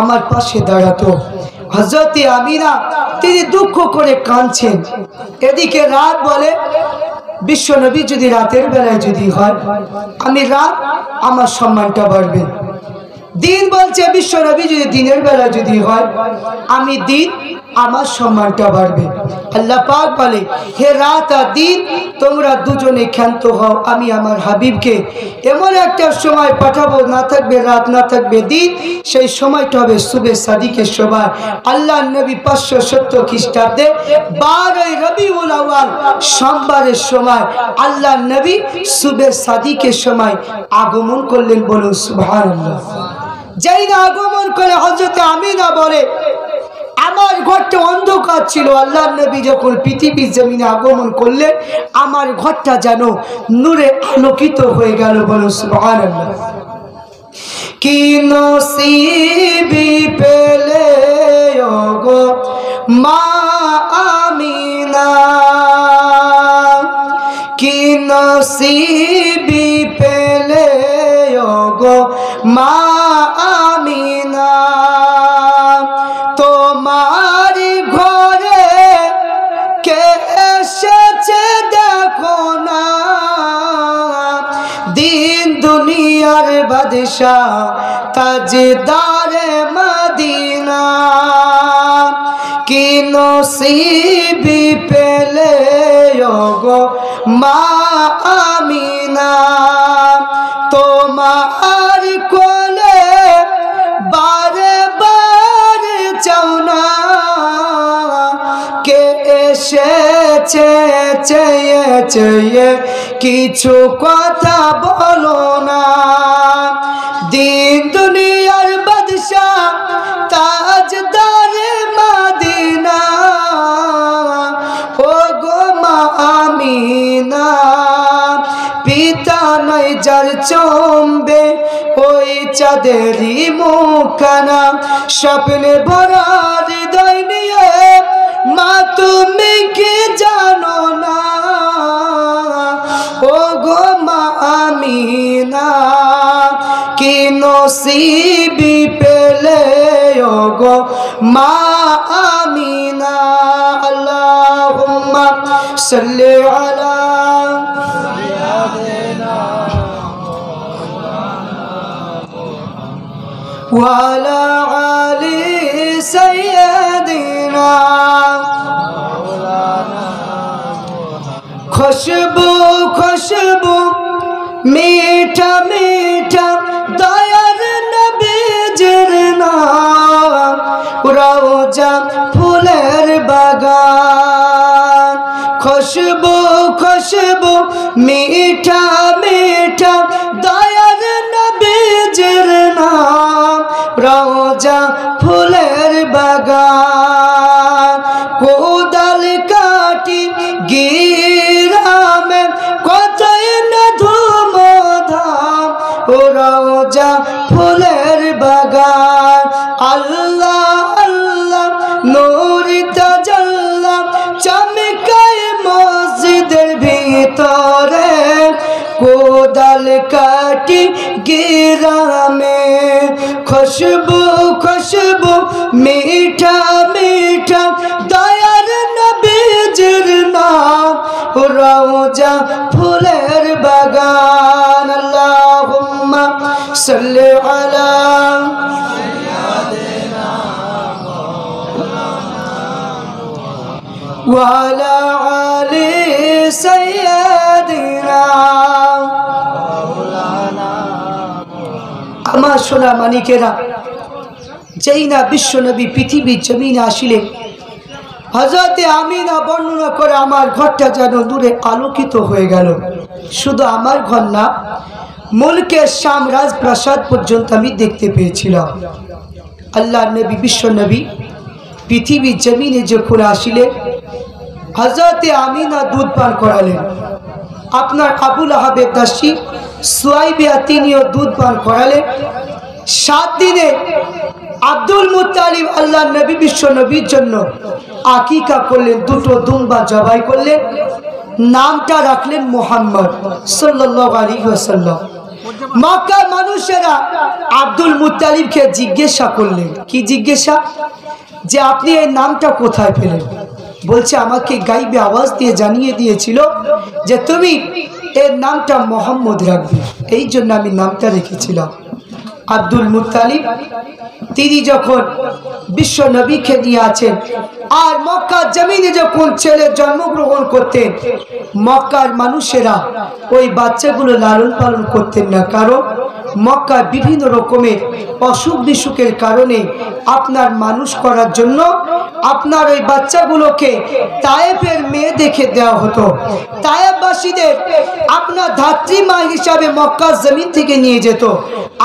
আমার পাশে দাঁড়াতো। হযরতে আমিনা তিনি দুঃখ করে কাঁদছেন। এদিকে রাত বলে, বিশ্বনবী যদি রাতের বেলায় যদি হয়, আমি রাত আমার সম্মানটা বাড়বে। দিন বলছে বিশ্বনবী যদি দিনের বেলা যদি হয়, আমি দিন আমার সম্মানটা বাড়বে। আল্লাহ পাক বলে, হে রাত আর দিন তোমরা দুজনে ক্ষান্ত হও, আমি আমার হাবিবকে এমন একটা সময় পাঠাবো, না থাকবে রাত না থাকবে দিন, সেই সময়টা হবে সুবে সাদিকের সময়। আল্লাহ নবী 570 খ্রিস্টাব্দে 12 রবিউল আউয়াল সোমবারের সময় আল্লাহ নবী সুবে সাদিকের সময় আগমন করলেন। বলুন সুবহানাল্লাহ। যেই না আগমন করে হযরত আমিনা বলে, আমার ঘরটা অন্ধকার ছিল, আল্লাহ নবী যখন পৃথিবীর জমিনে আগমন করলেন আমার ঘরটা যেন নূরে আলোকিত হয়ে গেল। বলো সুবহানাল্লাহ। কি নসিবি পেলে ওগো মা আমিনা, কি নসিবি পেলে ওগো মা আমিনা, তোমার ঘরে কে এসেছে দেখো না, দিন দুনিয়ার বাদশাহ তাজদারে মদিনা, কি নসিবি পেলে ওগো মা আমিনা, তোমার কোলে বারে বারে চাও না, কে এসেছে চেয়ে চেয়ে কিছু কথা বলো না, দিন দুনিয়ার বাদশাহ তাজদারে মদিনা, ও গো মা আমিনা, পিতা নাই যার চম্বে ওই চাঁদেরই মুখখানা, স্বপ্নে ভরা হৃদয় নিয়ে মা তুমি কি জানো না, ও গো মা আমিনা, কি নসিবি পেলে ওগো মা আমিনা। আল্লাহুম্মা সাল্লি আলা ওয়া আলা আলি সাইয়্যিদিনা, খুশবু খুশবু मीठा मीठा दयार नबीजिर नाम, रौजा फुलेर बागान, खुशबू खुशबू मीठा मीठा दयार नबीजिर नाम, रौजा फुलेर बागान, कोदाल काटी गिरामे कोথায় না ধুম ধাম, ও রওজা ফুলের বাগান, আল্লাহ আল্লাহ নূর তাজাল্লা চমকায় মসজিদের ভিতরে, কোদাল কাটি গিরামে, খুশবু খুশবু মিঠা মিঠা দয়ার নবীজির নাম, রওজা ফুলের বাগান। আল্লাহুম্মা সাল্লি আলা ওয়া আলা আলি সাইয়্যিদিনা। আমার সোনা মানিকেরা, যেই না বিশ্বনবী পৃথিবীর জমিনে আসিলেন, হযরতে আমিনা বর্ণনা করে আমার ঘরটা যেন দূরে আলোকিত হয়ে গেল। শুধু আমার ঘর না, মুলকের শাম রাজপ্রাসাদ পর্যন্ত আমি দেখতে পেয়েছিলাম। আল্লাহর নবী বিশ্বনবী পৃথিবীর জমিনে যখন আসিলেন, হযরতে আমিনা দুধ পান করালেন। আপনার আবুল আহাবের দাসী সুয়াইবিয়া তিনিও দুধ পান করালেন। 7 দিনে আব্দুল মুত্তালিব আল্লাহর নবী বিশ্বনবীর জন্য আকিকা করলেন, দুটো দুম্বা জবাই করলেন, নামটা রাখলেন মুহাম্মদ সাল্লাল্লাহু আলাইহি ওয়াসাল্লাম। মক্কার মানুষেরা আব্দুল মুত্তালিবকে জিজ্ঞাসা করলেন, কি জিজ্ঞাসা? যে আপনি এই নামটা কোথায় পেলেন? বলছে আমাকে গাইবে আওয়াজ দিয়ে জানিয়ে দিয়েছিল যে তুমি এর নামটা মোহাম্মদ রাখবে, এই জন্য আমি নামটা রেখেছিলাম। আব্দুল মুত্তালিব তিনি যখন বিশ্ব নবীকে নিয়ে আছেন, আর মক্কার জমিনে যখন ছেলে জন্মগ্রহণ করতেন, মক্কার মানুষেরা ওই বাচ্চাগুলো লালন পালন করতেন না, কারণ মক্কার বিভিন্ন রকমের অসুখ বিসুখের কারণে আপনার মানুষ করার জন্য আপনার ওই বাচ্চাগুলোকে তায়েফের মেয়ে দেখে দেওয়া হতো। তায়েফবাসীদের আপনার ধাত্রীমা হিসাবে মক্কার জমিন থেকে নিয়ে যেত,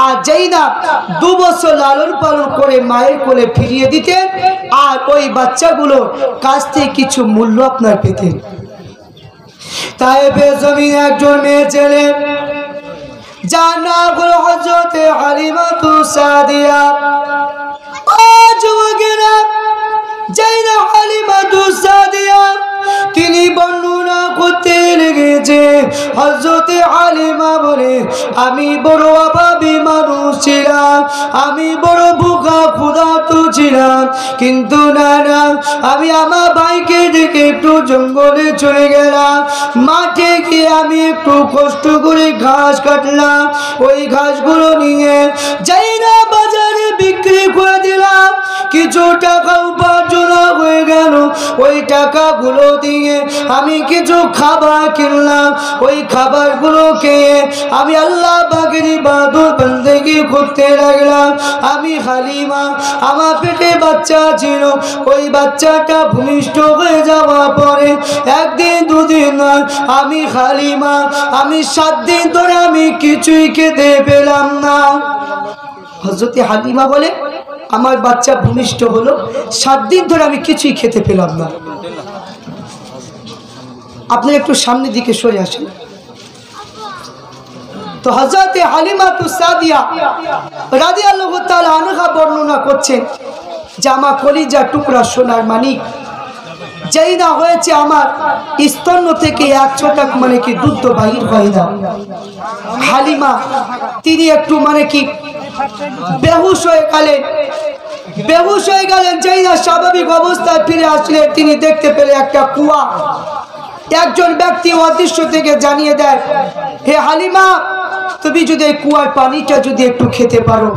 আর যেই না 2 বছর লালন পালন করে মায়ের কোলে ফিরিয়ে দিতেন, আর ওই বাচ্চাগুলোর কাছ থেকে কিছু মূল্য আপনার পেতেন। তায়েফের জমিনে একজন মেয়ে ছেলে, যার নাম হলো হযরত হালিমাতু সাদিয়া। যুবকেরা, যেই না হালিমাতু সাদিয়া তিনি বর্ণনা করতে লেগেছে, হযরত হালিমা বলে, আমি বড় অভাবী মানুষ ছিলাম, আমি বড় ভুখা ক্ষুধার্ত ছিলাম, কিন্তু না না, আমি আমার ভাইকে দেখে একটু জঙ্গলে চলে গেলাম, মাঠে গিয়ে আমি একটু কষ্ট করে ঘাস কাটলাম, ওই ঘাসগুলো নিয়ে যাই না বাজারে বিক্রি করে দিলাম, কিছু টাকা উপার্জন হয়ে গেল, ওই টাকাগুলো দিয়ে আমি কিছু খাবার কিনলাম, ওই খাবারগুলো খেয়ে আমি আল্লাহ পাকের ইবাদত বন্দেগি করতে লাগলাম। আমি হালিমা, আমার পেটে বাচ্চা ছিল, ওই বাচ্চাটা ভূমিষ্ঠ হয়ে যাওয়ার পরে 1 দিন 2 দিন নয়, আমি হালিমা, আমি 7 দিন ধরে আমি কিছুই খেতে পেলাম না। হযরত হালিমা বলে, আমার বাচ্চা ভূমিষ্ঠ হলো, 7 দিন ধরে আমি কিছুই খেতে পেলাম না। আপনি একটু সামনের দিকে সরে আসেন। তো হযরত হালিমাতু সাদিয়া রাদিয়াল্লাহু তাআলা আনহা বর্ণনা করছেন যে আমার কলিজা টুকরা সোনার মানিক, যেই না হয়েছে আমার স্তন থেকে 1 ছটাক মানে কি দুধ বাহির হয় না। হালিমা তিনি একটু মানে কি বেহুশ হয়ে গেলেন, যেই না স্বাভাবিক অবস্থায় ফিরে আসলেন, তিনি দেখতে পেলে একটা কুয়া। একজন ব্যক্তি অদৃশ্য থেকে জানিয়ে দেয়, হে হালিমা, তুমি যদি এই কুয়ার পানিটা যদি একটু খেতে পারো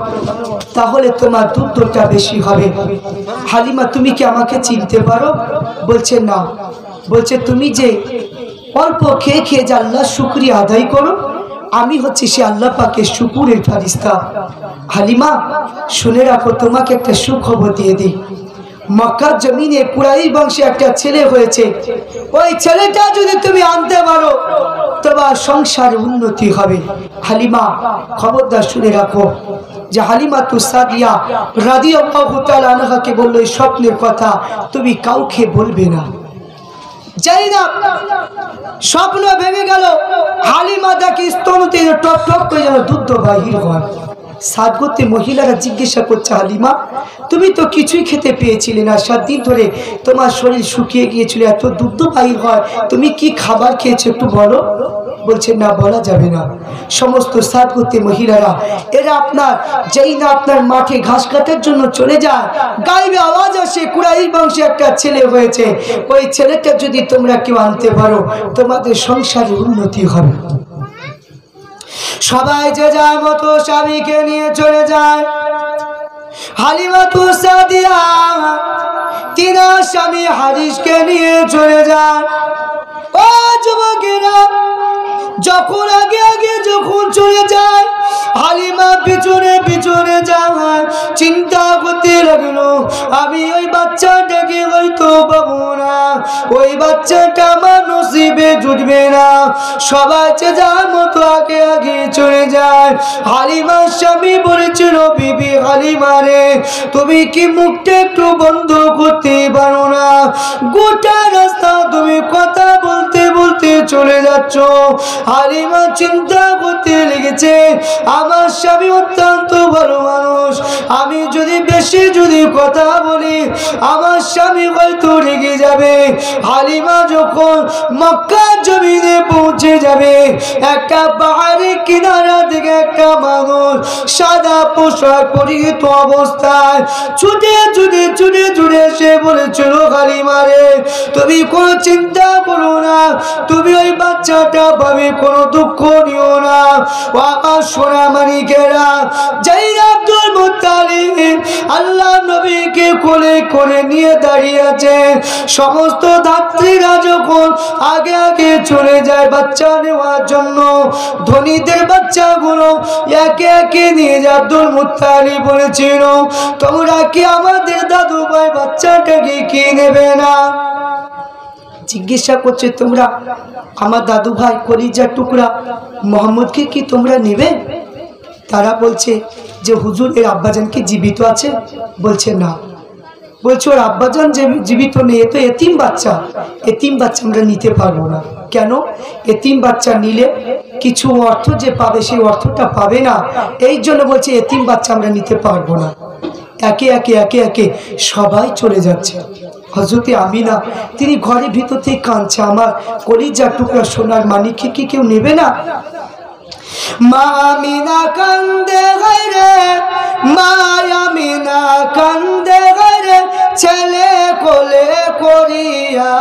তাহলে তোমার দুধটা বেশি হবে। হালিমা, তুমি কি আমাকে চিনতে পারো? বলছে না। বলছে, তুমি যে অল্প খেয়ে খেয়ে যে আল্লাহ শুকরিয়া আদায় করো, আমি হচ্ছে সে আল্লাহ পাকের শুকুরের ফারিস্তা। হালিমা, শুনে রাখো, তোমাকে একটা সুখবর দিয়ে দিই। মক্কার জমিনে কুরাইশ বংশে একটা ছেলে হয়েছে, ওই ছেলেটা যদি তুমি আনতে পারো তোমার সংসারে উন্নতি হবে। হালিমা, খবরদার শুনে রাখো। যে হালিমাতু সাদিয়া রাদিয়াল্লাহু তাআলা আনহাকে বলল, এই স্বপ্নের কথা তুমি কাউকে বলবে না। যাই না স্বপ্ন ভেঙে গেল, হালিমা দেখি স্তন থেকে টপ টপ করে যেন দুধ বাহির হয়। সাদগতে মহিলারা জিজ্ঞাসা করছে, হালিমা, তুমি তো কিছুই খেতে পেয়েছিলে না, 7 দিন ধরে তোমার শরীর শুকিয়ে গিয়েছিল, এত দুধ বাহির হয়, তুমি কি খাবার খেয়েছো একটু বলো? বলছে, না, বলা যাবে না। সমস্ত সাদগতে মহিলারা এরা আপনার যেই না আপনার মাঠে ঘাস কাটার জন্য চলে যায়, গাইবে আওয়াজ আসে, কুরাইশ বংশে একটা ছেলে হয়েছে, ওই ছেলেটা যদি তোমরা কেউ আনতে পারো তোমাদের সংসারে উন্নতি হবে। সবাই যে যার মতো স্বামীকে নিয়ে চলে যায়। হালিমাতু সাদিয়া তিনার স্বামী হারিসকে নিয়ে চলে যায়। ও যুবকেরা, যখন আগে আগে যখন চলে যায়, হালিমা পিছনে পিছনে যায়, চিন্তা করতে লাগলো, আমি ওই বাচ্চাটাকে হয়তো পাবো না, ওই বাচ্চাটা আমার নসিবে জুটবে না। সবাই যে যার মতো আগে আগে চলে যায়। হালিমার স্বামী বলেছিল, বিবি হালিমা রে, তুমি কি মুখটা একটু বন্ধ করতে পারো না? গোটা রাস্তা তুমি কথা বলতে বলতে চলে যাচ্ছ। হালিমা চিন্তা করতে লেগেছে, আমার স্বামী অত্যন্ত ভালো মানুষ, আমি যদি বেশি যদি কথা বলি আমার স্বামী হয়তো রেগে যাবে। হালিমা যখন মক্কা জমিনে পৌঁছে যাবে, একটা পাহাড়ি কিনারা থেকে একটা মানুষ সাদা পোশাক পরিহিত অবস্থায় ছুটে ছুটে ছুটে ছুটে এসে বলেছিল, হালিমা রে, তুমি কোনো চিন্তা করো না, তুমি ওই বাচ্চাটা পাবে, কোনো দুঃখ নিও না। ও আমার সোনা মানিকেরা, যেই আব্দুল মুত্তালিব আল্লাহ নবীকে কোলে করে নিয়ে দাঁড়িয়ে আছে। সমস্ত ধাত্রীরা যখন আগে আগে চলে যায় বাচ্চা নেওয়ার জন্য, ধনীদের বাচ্চাগুলো একে একে নিয়ে যায়। আব্দুল মুত্তালিব বলেছিল, তোমরা কি আমাদের দাদু ভাই বাচ্চাটাকে কি নেবে না? জিজ্ঞাসা করছে, তোমরা আমার দাদু ভাই কলিজার টুকরা মোহাম্মদকে কি তোমরা নেবে? তারা বলছে যে হুজুর, এর আব্বাজান কি জীবিত আছে? বলছে না। বলছে ওর আব্বাজান যে জীবিত নেই, এ তো এতিম বাচ্চা, এতিম বাচ্চা আমরা নিতে পারবো না। কেন? এতিম বাচ্চা নিলে কিছু অর্থ যে পাবে সেই অর্থটা পাবে না, এই জন্য বলছে এতিম বাচ্চা আমরা নিতে পারবো না। একে একে একে একে সবাই চলে যাচ্ছে। হযরতে আমিনা তিনি ঘরের ভিতর থেকে কাঁদছে, আমার কলিজার টুকরা সোনার মানিককে কি কেউ নেবে না? মা আমিনা কান্দে গায়রে, মা আমিনা কান্দে গায়রে, ছেলে কোলে করিয়া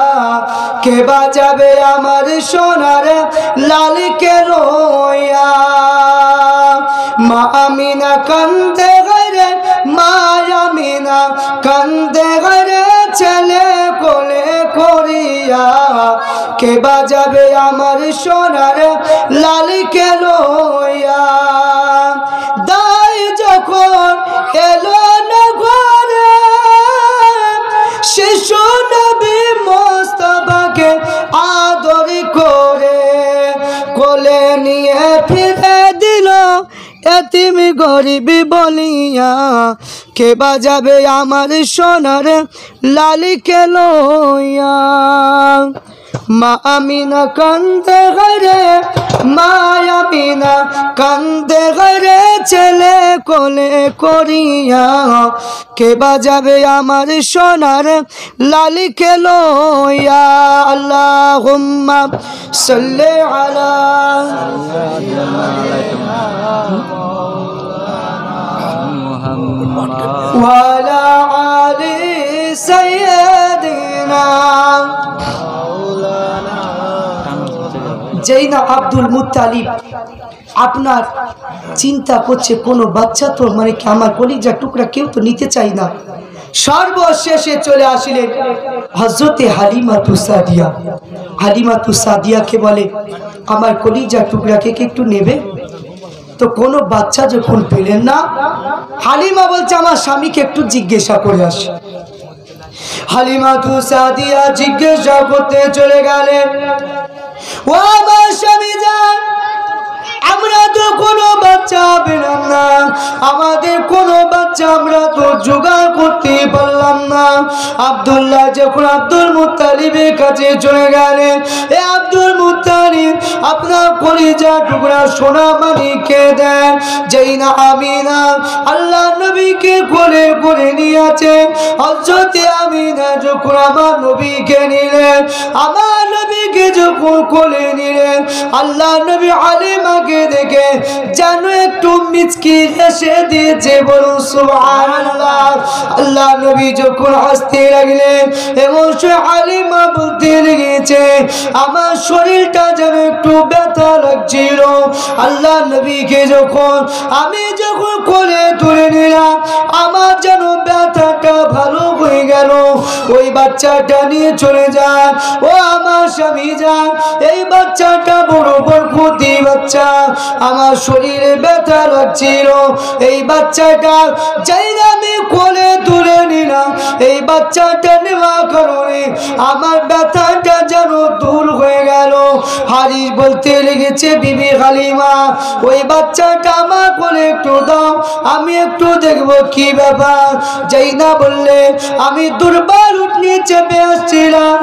কে বাজাবে আমার সোনার লালকে লইয়া। মা আমিনা কান্দে গায়রে, মা আমিনা কান্দে গায়রে, ছেলে কোলে করিয়া কে বাজাবে আমার সোনার লালকে লইয়া। দায় যখন এলো না ঘরে, শিশু নবী মুস্তাফাকে আদর করে কোলে নিয়ে ফিরে দিল এতিম গরিবি বলিয়া কে বাজাবে আমার সোনার লালকে লইয়া। মা আমিনা কান্দে গায়রে, মা আমিনা কান্দে গায়রে, ছেলে কোলে করিয়া কে বাজাবে আমার সোনার লালকে লইয়া। আল্লাহুম্মা সাল্লি আলা ওয়ালা আলি সাইয়্যিদিনা। যেই না আব্দুল মুত্তালিব আপনার চিন্তা করছে কোনো বাচ্চা তো মানে কি আমার কলিজার টুকরা কেউ তো নিতে চাই না, সর্বশেষে চলে আসিলেন হযরতে হালিমাতু সাদিয়া। হালিমাতু সাদিয়াকে বলে, আমার কলিজার টুকরাকে কি একটু নেবে? তো কোনো বাচ্চা যখন পেলেন না, হালিমা বলছে আমার স্বামীকে একটু জিজ্ঞাসা করে আসি। হালিমাতু সাদিয়া জিজ্ঞাসা করতে চলে গেলেন, ও আমার স্বামী যান, আমরা তো কোনো বাচ্চা পেলাম না, আমাদের কোনো বাচ্চা আমরা তো জোগাড় করতে পারলাম না। আব্দুল্লাহ যখন আব্দুল মুত্তালিবের কাছে চলে গেলেন, এ আব্দুল মুত্তালিব আপনার কলিজা টুকরা সোনা মানিককে দেন। যেই না আমিনা আল্লাহ নবীকে কোলে করে নিয়েছে, হযরতে আমিনা যখন আমার নবীকে নিলেন, আমার নবীকে যখন কোলে নিলেন, আল্লাহ নবী হালিমাকে দেখে যেন একটু মিচকি হেসে দিয়েছে, বলুন সুবহানাল্লাহ। আল্লাহ নবী যখন হাসতে লাগলেন, এবং সে হালিমা বলতে লেগেছে আমার শরীরটা যেন একটু ব্যথা লাগছিল। আল্লাহ নবীকে আমি যখন কোলে তুলে নিলাম, আমার যেন ব্যথাটা ভালো হয়ে গেল। ওই বাচ্চাটা নিয়ে চলে যান, ও আমার স্বামী যান, এই বাচ্চাটা বড় বরকতি বাচ্চা, আমার শরীরে ব্যথা লাগছিল, এই বাচ্চাটা যাই আমি কোলে তুলে নিলাম, এই বাচ্চাটা নেওয়ার কারণে আমার ব্যথাটা যেন দূর হয়ে গেল। হারিস বলতে লেগেছে, বিবি হালিমা ওই বাচ্চাটা আমার কোলে একটু দাও, আমি একটু দেখবো কি ব্যাপার। যাই না বললে, আমি দুর্বার উঠনি চেপে আসছিলাম,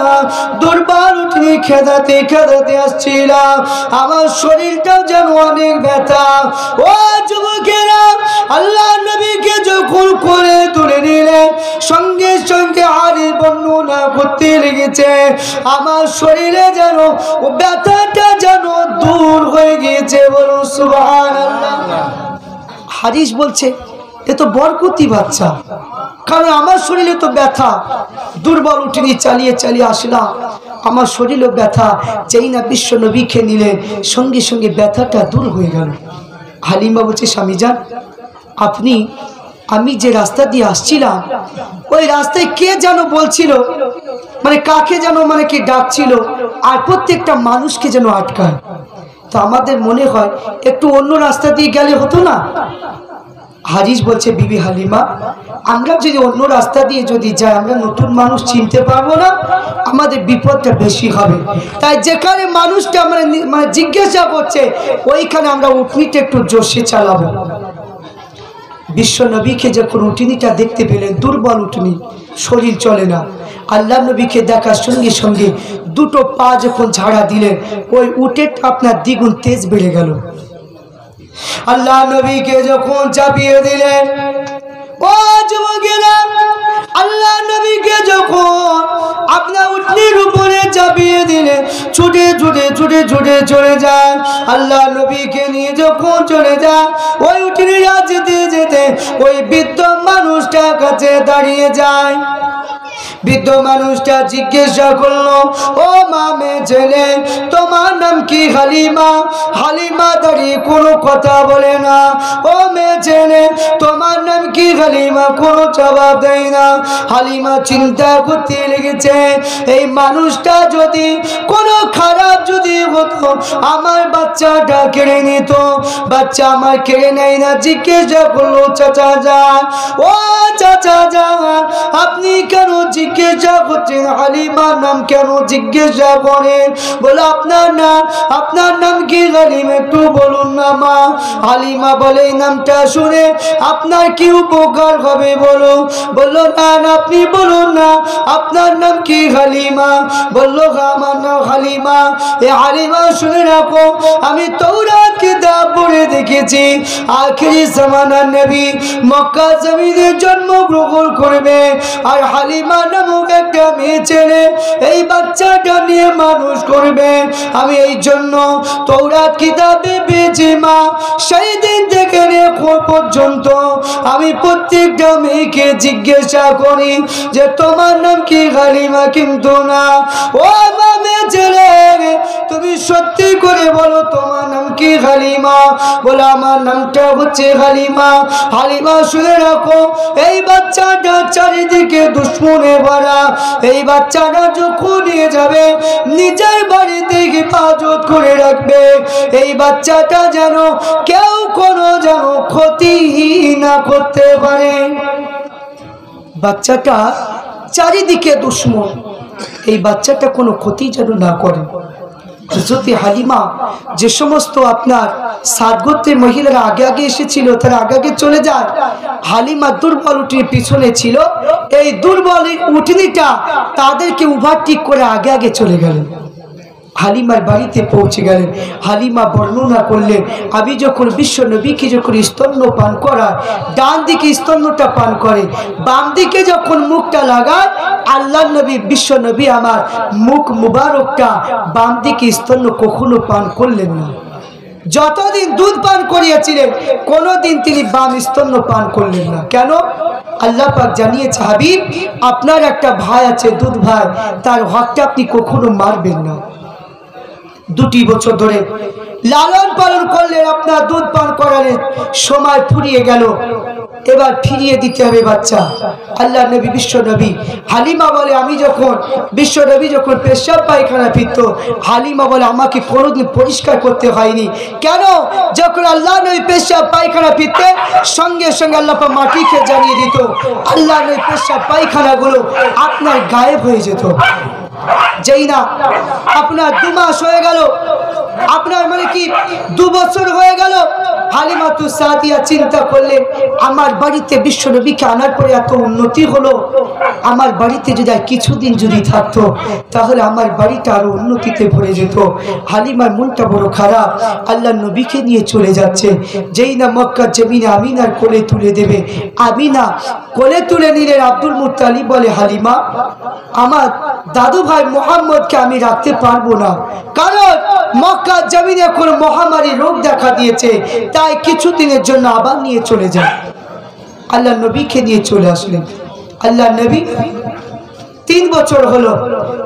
দুর্বার উঠনি খেদাতে খেদাতে আসছিলাম, আমার শরীরটাও যেন অনেক ব্যথা। ও যুবকেরা, আল্লাহ নবীকে যখন কোলে তুলে নিলেন, সঙ্গে সঙ্গে হারিস বর্ণনা করতে লেগেছে, আমার শরীরে যেন ব্যথাটা যেন দূর হয়ে গিয়েছে, বলুন সুবহানাল্লাহ। হারিস বলছে এ তো বরকতি বাচ্চা, কারণ আমার শরীরে তো ব্যথা, দুর্বল উঠিনি চালিয়ে চালিয়ে আসলাম, আমার শরীরেও ব্যথা। যেই না বিশ্ব নবীকে নিলেন, সঙ্গে সঙ্গে ব্যথাটা দূর হয়ে গেল। হালিমা বলছে, স্বামী যান, আপনি আমি যে রাস্তা দিয়ে আসছিলাম ওই রাস্তায় কে যেন বলছিল, মানে কাকে যেন মানে কি ডাকছিল, আর প্রত্যেকটা মানুষকে যেন আটকায়। তো আমাদের মনে হয় একটু অন্য রাস্তা দিয়ে গেলে হতো না। হারিস বলছে, বিবি হালিমা, আমরা যদি অন্য রাস্তা দিয়ে যদি যাই, আমরা নতুন মানুষ চিনতে পারবো না, আমাদের বিপদটা বেশি হবে। তাই যেখানে মানুষটা মানে জিজ্ঞাসা করছে ওইখানে আমরা উটনিটা একটু জোশে চালাবো। বিশ্ব নবীকে যখন উটনিটা দেখতে পেলেন, দুর্বল উটনি, শরীর চলে না, আল্লাহ নবীকে দেখার সঙ্গে সঙ্গে দুটো পা যখন ঝাড়া দিলেন, ওই উটের আপনার দ্বিগুণ তেজ বেড়ে গেল। আল্লাহ নবীকে যখন চাপিয়ে দিলেন, ও যুবকেরা, আল্লাহ নবীকে যখন আপনার উটনির উপরে চাপিয়ে দিলেন, ছুটে ছুটে ছুটে ছুটে চলে যায়। আল্লাহ নবীকে নিয়ে যখন চলে যায়, ওই উটনিরা যেতে যেতে ওই বৃদ্ধ মানুষটার কাছে দাঁড়িয়ে যায়। বৃদ্ধ মানুষটা জিজ্ঞাসা করলো, ও মামে ছেলে, তোমার নাম কি? হালিমা। হালিমা দাঁড়িয়ে কোনো কথা বলে না। ও মেয়ে ছেলে, তোমার নাম কি? হালিমা কোনো জবাব দেয় না। হালিমা চিন্তা করতে লেগেছে, এই মানুষটা যদি কোনো খারাপ যদি হতো, আমার বাচ্চাটা কেড়ে নিত। বাচ্চা আমার কেড়ে নেয় না। জিজ্ঞাসা করলো, চাচা যান, ও চাচা যান, আপনি কেন জিজ্ঞাসা করছেন? হালিমার নাম কেন জিজ্ঞাসা করেন? বলে, আপনার নাম কি? হালিমা একটু বলুন না মা। হালিমা বলে, এই নামটা শুনে আপনার কি উপকার হবে বলো? বললো, না আপনি বলুন না, আপনার নাম কি? হালিমা। বললো, আমার নাম হালিমা। এ হালিমা শুনে রাখো, আমি তাওরাত কিতাব পড়ে দেখেছি, আখিরি জামানার নবী মক্কা জমিনে জন্মগ্রহণ করবে, আর হালিমা নামক একটা মেয়ে ছেলে এই বাচ্চাটা নিয়ে মানুষ করবে। আমি এই জন্য তাওরাত কিতাবে পেয়েছি মা, সেই দিন থেকে এখন পর্যন্ত আমি প্রত্যেকটা মেয়েকে জিজ্ঞাসা করি যে তোমার নাম কি? হালিমা কিন্তু না। ও মা, মেয়ে ছেলে, তুমি সত্যি করে বলো তোমার নাম কি? হালিমা। বলে, আমার নামটা হচ্ছে হালিমা। হালিমা শুনে রাখো, এই বাচ্চাটা চারিদিকে দুশ্মনে ভরা। এই বাচ্চাটা যখন নিয়ে যাবে, নিজের বাড়িতে হেফাজত করে রাখবে। এই বাচ্চাটা যেন কেউ কোনো যেন ক্ষতি না করতে পারে। বাচ্চাটা চারিদিকে দুশ্মন, এই বাচ্চাটা কোনো ক্ষতি যেন না করে। হযরত হালিমা যে সমস্ত আপনার সাত গোত্রের মহিলারা আগে আগে এসেছিল, তারা আগে আগে চলে যায়। হালিমা দুর্বল উটনির পিছনে ছিল, এই দুর্বল উটনিটা তাদেরকে ওভারটেক করে আগে আগে চলে গেল। হালিমার বাড়িতে পৌঁছে গেলেন। হালিমা বর্ণনা করলেন, আমি যখন বিশ্ব নবীকে যখন স্তন্য পান করার, ডান দিকে স্তন্যটা পান করে, বাম দিকে যখন মুখটা লাগায়, আল্লাহ নবী বিশ্ব নবী আমার মুখ মুবারকটা বাম দিকে স্তন্য কখনো পান করলেন না। যতদিন দুধ পান করিয়েছিলেন, কোনোদিন তিনি বাম স্তন্য পান করলেন না। কেন? আল্লাহ পাক জানিয়েছে, হাবিব, আপনার একটা ভাই আছে, দুধ ভাই, তার হকটা আপনি কখনো মারবেন না। 2 বছর ধরে লালন পালন করলেন, আপনার দুধ পান করালেন, সময় ফুরিয়ে গেল, এবার ফিরিয়ে দিতে হবে বাচ্চা। আল্লাহ নবী বিশ্ব নবী, হালিমা বলে, আমি যখন বিশ্ব নবী যখন পেশাব পায়খানা ফিরত, হালিমা বলে আমাকে কোনোদিন পরিষ্কার করতে হয়নি। কেন? যখন আল্লাহ নবী পেশাব পায়খানা ফিরতে, সঙ্গে সঙ্গে আল্লাহ পাক মাটিকে জানিয়ে দিত, আল্লাহ নবী পেশাব পায়খানাগুলো আপনার গায়েব হয়ে যেত। যেই না আপনার 2 মাস হয়ে গেল, আপনার মানে কি 2 বছর হয়ে গেল, হালিমাতু সাদিয়া চিন্তা করলেন, আমার বাড়িতে বিশ্ব নবীকে আনার পরে এত উন্নতি হলো, আমার বাড়িতে যদি আর কিছুদিন যদি থাকতো, তাহলে আমার বাড়িটা আরো উন্নতিতে ভরে যেত। হালিমার মনটা বড় খারাপ, আল্লাহ নবীকে নিয়ে চলে যাচ্ছে। যেই না মক্কার জমিনে আমিনার কোলে তুলে দেবে, আমিনা কোলে তুলে নিলেন। আব্দুল মুত্তালিব বলে, হালিমা, আমার দাদু ভাই মোহাম্মদকে আমি রাখতে পারবো না, কারণ মক্কার জমিনে কোনো মহামারী রোগ দেখা দিয়েছে, তাই কিছুদিনের জন্য আবার নিয়ে চলে যায়। আল্লাহ নবীকে নিয়ে চলে আসলেন। আল্লাহ নবী 3 বছর হলো,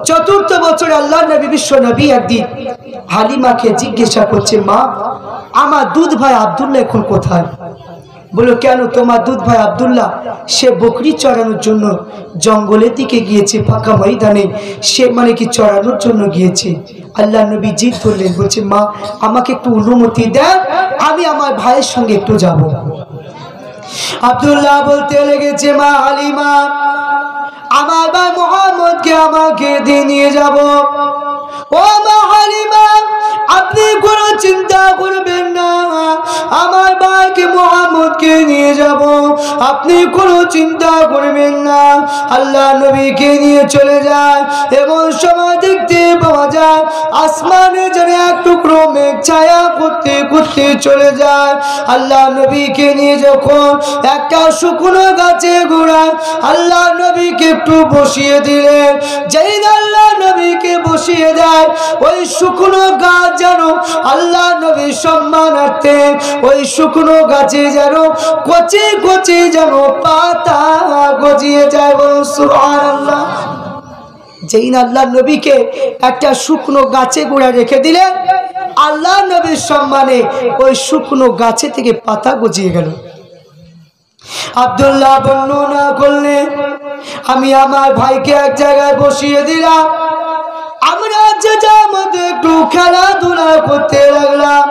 4th বছরে আল্লাহ নবী বিশ্ব নবী একদিন হালিমাকে জিজ্ঞাসা করছে, মা, আমার দুধ ভাই আব্দুল্লাহ এখন কোথায়? বলল কেন? তোমার দুধ ভাই আব্দুল্লাহ সে বকরি চড়ানোর জন্য জঙ্গলের দিকে গিয়েছে, ফাঁকা ময়দানে সে মানে কি চড়ানোর জন্য গিয়েছে। আল্লাহ নবী জিদ ধরলেন, বলছে মা আমাকে একটু অনুমতি দেন, আমি আমার ভাইয়ের সঙ্গে একটু যাব। আব্দুল্লাহ বলতে লেগেছে, মা হালিমা আমার ভাই মুহাম্মদকে আমাকে দিয়ে নিয়ে যাব। ও মা হালিমা আপনি কোনো চিন্তা করবেন না, আমার ভাইকে মুহাম্মদকে নিয়ে যাব, আপনি কোনো চিন্তা করবেন না। আল্লাহ নবীকে নিয়ে চলে যায়। এমন সময় দেখতে পাওয়া যায় আসমানে যেন এক টুকরো মেঘ ছায়া করতে করতে চলে যায়। আল্লাহ নবীকে নিয়ে যখন একটা শুকনো গাছে গোড়ায় আল্লাহ নবীকে একটু বসিয়ে দিলেন। যেই আল্লাহ নবীকে বসিয়ে দেয় ওই শুকনো গাছ যেন আল্লাহ নবীর সম্মানার্থে ওই শুকনো গাছে যেন কচি কচি যেন পাতা গজিয়ে যায়। বলুন সুবহানাল্লাহ। যেই আল্লাহ নবীকে একটা শুকনো গাছে গোড়া রেখে দিলেন, আল্লাহ নবীর সম্মানে ওই শুকনো গাছে থেকে পাতা গজিয়ে গেল। আব্দুল্লাহ বর্ণনা করলেন, আমি আমার ভাইকে এক জায়গায় বসিয়ে দিলাম, আমরা যে যার মধ্যে একটু খেলাধুলা করতে লাগলাম।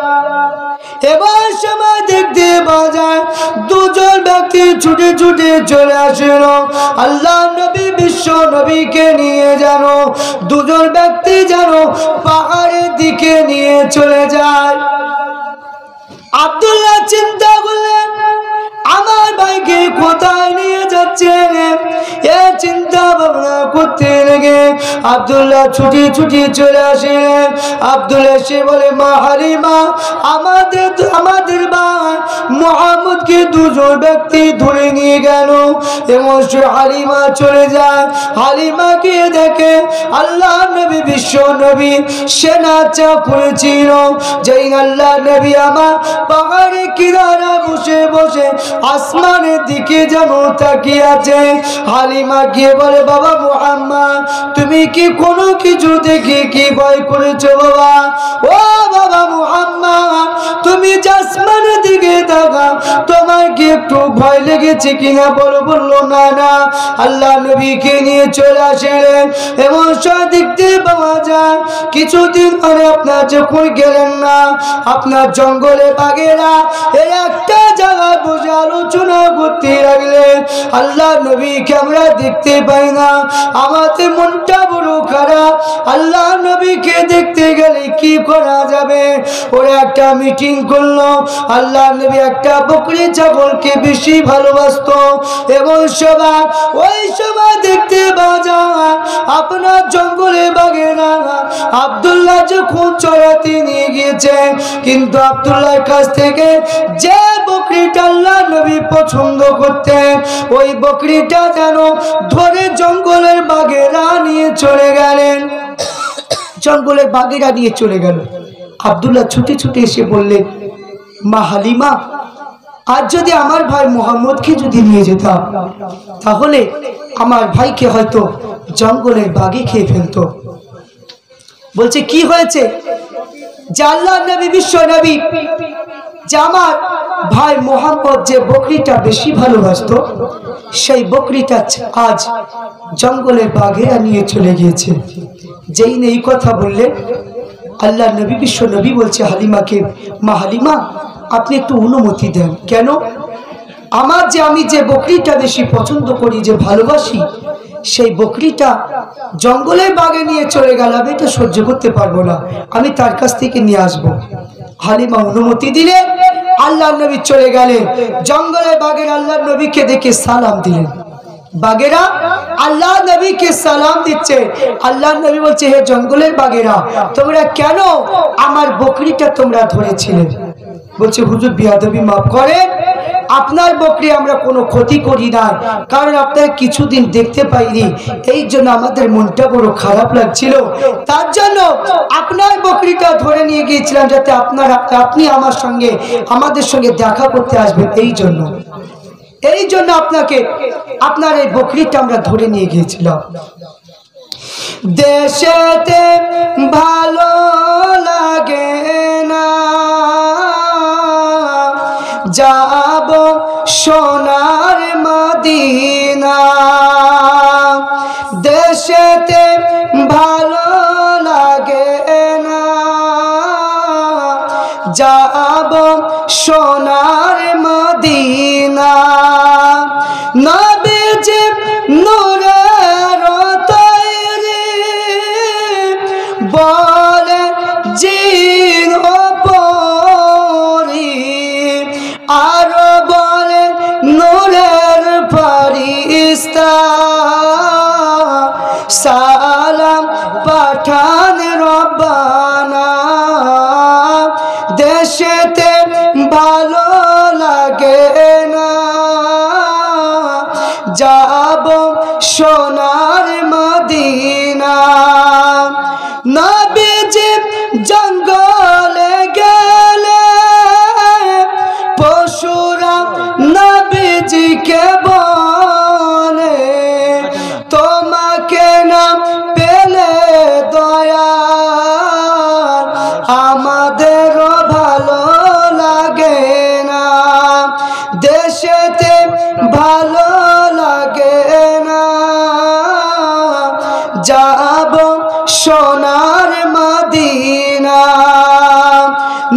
এবার সময় দেখতে পাওয়া যায় দুজন ব্যক্তি ছুটে ছুটে চলে আসেন আল্লাহ নবী বিশ্ব নবীকে নিয়ে, যেন দুজন ব্যক্তি যেন পাহাড়ের দিকে নিয়ে চলে যায়। আব্দুল্লাহ চিন্তা করলেন আমার ভাইকে কোথায় নিয়ে যাচ্ছে, এ চিন্তা ভাবনা করতে লেগে আব্দুল্লাহ ছুটি ছুটি চলে আসেন। আব্দুল্লাহ এসে বলে, মা হালিমা আমাদের ভাই মুহাম্মদকে দুজন ব্যক্তি ধরে নিয়ে গেল। এবং হালিমা চলে যায়, হালিমা গিয়ে দেখে আল্লাহ নবী বিশ্ব নবী সে নাচা করেছিল। যেই আল্লাহ নবী আমার পাহাড়ে কিনারা বসে বসে আসমানের দিকে যেন তাকিয়ে আছে। হালিমা গিয়ে বলে, বাবা মুহাম্মদ তুমি কি কোনো কিছু দেখে কি ভয় করেছো বাবা? ও বাবা মুহাম্মদ তুমি আসমানের দিকে তাকাও, তোমার কি একটু ভয় লেগেছে কিনা? বললো না না। আল্লাহ নবীকে নিয়ে চলে আসলেন। এমন সময় দেখতে পাওয়া যায় কিছুদিন পরে আপনার যখন গেলেন না, আপনার জঙ্গলে বাঘেরা এই একটা জায়গায় বসে আলোচনা করতে লাগলেন। আল্লাহ নবীকে আমরা দেখতে পাই না, আমাদের মনটা বড় খারাপ। আল্লাহ নবীকে দেখতে গেলে কি করা যাবে? ওরা একটা মিটিং করলো। আল্লাহ নবী একটা বকরি ছাগলকে বেশি ভালোবাসতো। এবং সবাই ওই সময় দেখতে পাওয়া যায় আপনার জঙ্গলে বাঘেরা আব্দুল্লাহ যখন চড়াতে নিয়ে গিয়েছে, কিন্তু আব্দুল্লাহর কাছ থেকে যে বকরিটা আল্লাহ নবী পছন্দ করতেন ওই বকরিটা যেন ধরে জঙ্গলের বাঘেরা নিয়ে চলে গেলেন। জঙ্গলের বাঘেরা নিয়ে চলে গেল। আব্দুল্লাহ ছুটে ছুটে এসে বললেন, মা হালিমা আজ যদি আমার ভাই মুহাম্মদকে যদি নিয়ে যেতাম তাহলে আমার ভাইকে হয়তো জঙ্গলের বাঘে খেয়ে ফেলতো। বলছে কি হয়েছে? যে আল্লাহ নবী বিশ্ব নবী যে আমার ভাই মুহাম্মদ যে বকরিটা বেশি ভালোবাসতো সেই বকরিটা আজ জঙ্গলের বাঘেরা নিয়ে চলে গিয়েছে। যেই এই কথা বললে আল্লাহ নবী বিশ্ব নবী বলছে হালিমাকে, মা হালিমা আপনি একটু অনুমতি দেন। কেন? আমি যে বকরিটা বেশি পছন্দ করি, যে ভালোবাসি, সেই বকরিটা জঙ্গলের বাঘে নিয়ে চলে গেল, আমি এটা সহ্য করতে পারবো না, আমি তার কাছ থেকে নিয়ে আসবো। হালিমা অনুমতি দিলে আল্লাহ নবী চলে গেলেন জঙ্গলের বাঘের। আল্লাহ নবীকে দেখে সালাম দিলেন। বাঘেরা আল্লাহ নবীকে সালাম দিচ্ছে। আল্লাহ নবী বলছে, হে জঙ্গলের বাঘেরা তোমরা কেন আমার বকরিটা তোমরা ধরেছিলে? বলছে, হুজুর বিয়াদবি মাফ করেন, আপনার বকরি আমরা কোনো ক্ষতি করি না, কারণ আপনার কিছুদিন দেখতে পাইনি, এই জন্য আমাদের মনটা বড় খারাপ লাগছিল, তার জন্য আপনার বকরিটা ধরে নিয়ে গিয়েছিলাম যাতে আপনি আমাদের সঙ্গে দেখা করতে আসবেন। এই জন্য আপনার এই বকরিটা আমরা ধরে নিয়ে গিয়েছিলাম। দেশেতে ভালো লাগে না, যাব সোনার মদিনা দেশেতে ভালো লাগে না যাব সোনার মদিনা নবীজি নূরের তৈরি বলে জিন পরি আর বলে নূরের ফেরেশতা সালাম পাঠান রব্বানা দেশেতে ভালো লাগে না যাব সোনার মদিনা নবীজি জঙ্গলে গেলে পশুরা নবীজিকে বলে তোমাকে না পেলে দয়া আমাদেরও ভালো লাগে না দেশেতে ভালো লাগে না যাব সোনার মদিনা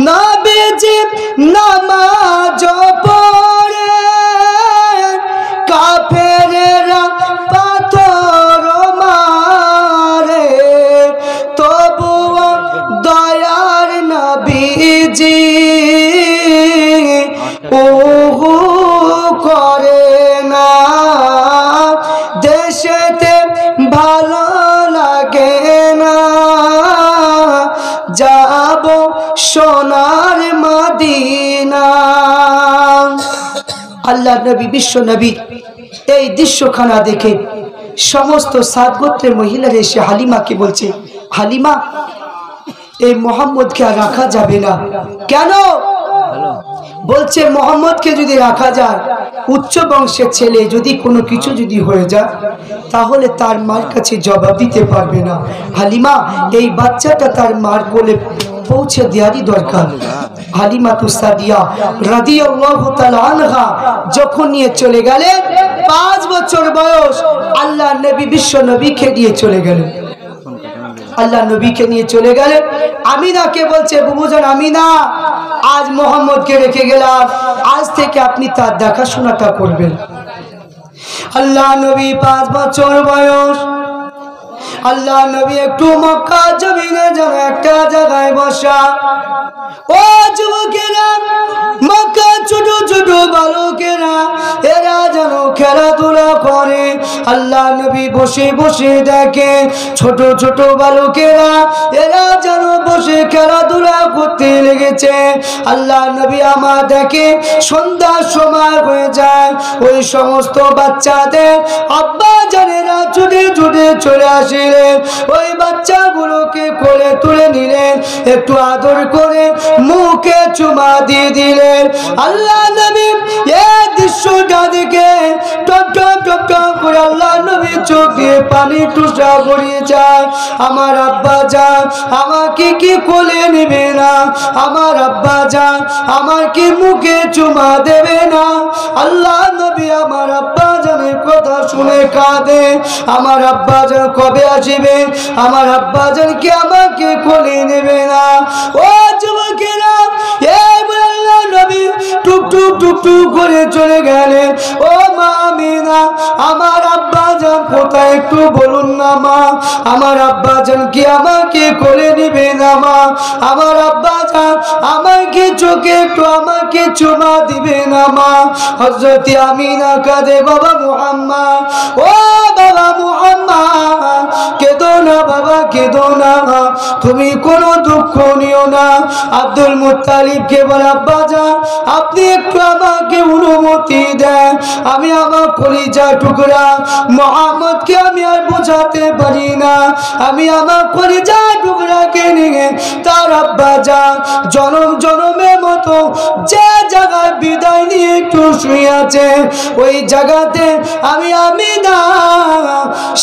নবীজি নামাজ পড়ে কাফেররা পাথর মারে তবুও দয়ার নবীজি ওহু করে না দেশেতে ভালো লাগে না যাব সোনার মদিনা আল্লাহ নবী বিশ্ব নবী এই দৃশ্যখানা দেখে সমস্ত সাত গোত্রের মহিলারা এসে হালিমাকে বলছে হালিমা এই মোহাম্মদকে আর রাখা যাবে না কেন বলছে মোহাম্মদকে যদি রাখা যায় উচ্চ বংশের ছেলে যদি কোনো কিছু যদি হয়ে যায় তাহলে তার মার কাছে জবাব দিতে পারবে না হালিমা এই বাচ্চাটা তার মার কোলে পৌঁছে দেওয়ারই দরকার হালিমা তুসাদিয়া রাদিয়াল্লাহু তাআলা আনহা যখন নিয়ে চলে গেলেন 5 বছর বয়স আল্লাহ নবী বিশ্ব নবীকে নিয়ে চলে গেলেন আল্লাহ নবীকে নিয়ে চলে গেলেন আমিনাকে বলছে বুবুজান আমিনা আজ মোহাম্মদকে রেখে গেলাম আজ থেকে আপনি তার দেখাশোনাটা করবেন আল্লাহ নবী 5 বছর বয়স আল্লাহ নবী একটু মক্কা জমিনে যেন একটা জায়গায় বসা ও যুবকেরা মক্কা ছোট ছোট বালকেরা এরা যেন খেলাধুলা করে আল্লাহ নবী বসে বসে দেখে ছোট ছোট বালকেরা এরা যেন বসে খেলাধুলা করতে লেগেছে আল্লাহ নবী আমার দেখে সন্ধ্যার সময় হয়ে যায় ওই সমস্ত বাচ্চাদের আব্বা জানেরা ছুটে ছুটে চলে আসিলেন ওই বাচ্চাগুলোকে কোলে তুলে নিলেন একটু আদর করে মুখে চুমা দিয়ে দিলেন আল্লাহ নবী এই দৃশ্যটা দেখে টপ টপ টপ টপ করে আল্লাহ নবী চোখ দিয়ে পানি টুসা গড়িয়ে যায় আমার আব্বা জান আমাকে কি কোলে নেবে না আমার আব্বা জান আমার কি মুখে চুমা দেবে না আল্লাহ নবী আমার আব্বা জানের কথা শুনে কাঁদে আমার আব্বা জান কবে আসবে আমার আব্বা জান কি আমাকে কোলে নেবে না ও যুবকেরা এই বলে আল্লাহ নবী টুক টুক টুক টুক করে চলে গেলেন ও মা আমিনা আমার আব্বা জান কোথায় একটু বলুন না মা আমার আব্বা জান কি আমাকে কোলে নেবে না মা আমার আব্বা জান আমাকে চোখে একটু আমাকে চুমা দিবে না মা হযরত আমিনা কাঁদে বাবা মুহাম্মদ ও বাবা মুহাম্মদ কেঁদো না বাবা কেঁদো না তুমি কোনো দুঃখ নিও না আব্দুল মুত্তালিবকে বলে আব্বা জান আপনি একটু আমাকে অনুমতি দেন আমি আমার কলিজা টুকরা মুহাম্মদকে আমি আর বোঝাতে পারি না আমি আমার কলিজা টুকরাকে নিয়ে তার আব্বা জান জনম জনমের মতো যে জায়গায় বিদায় নিয়ে একটু শুয়ে আছে ওই জায়গাতে আমি না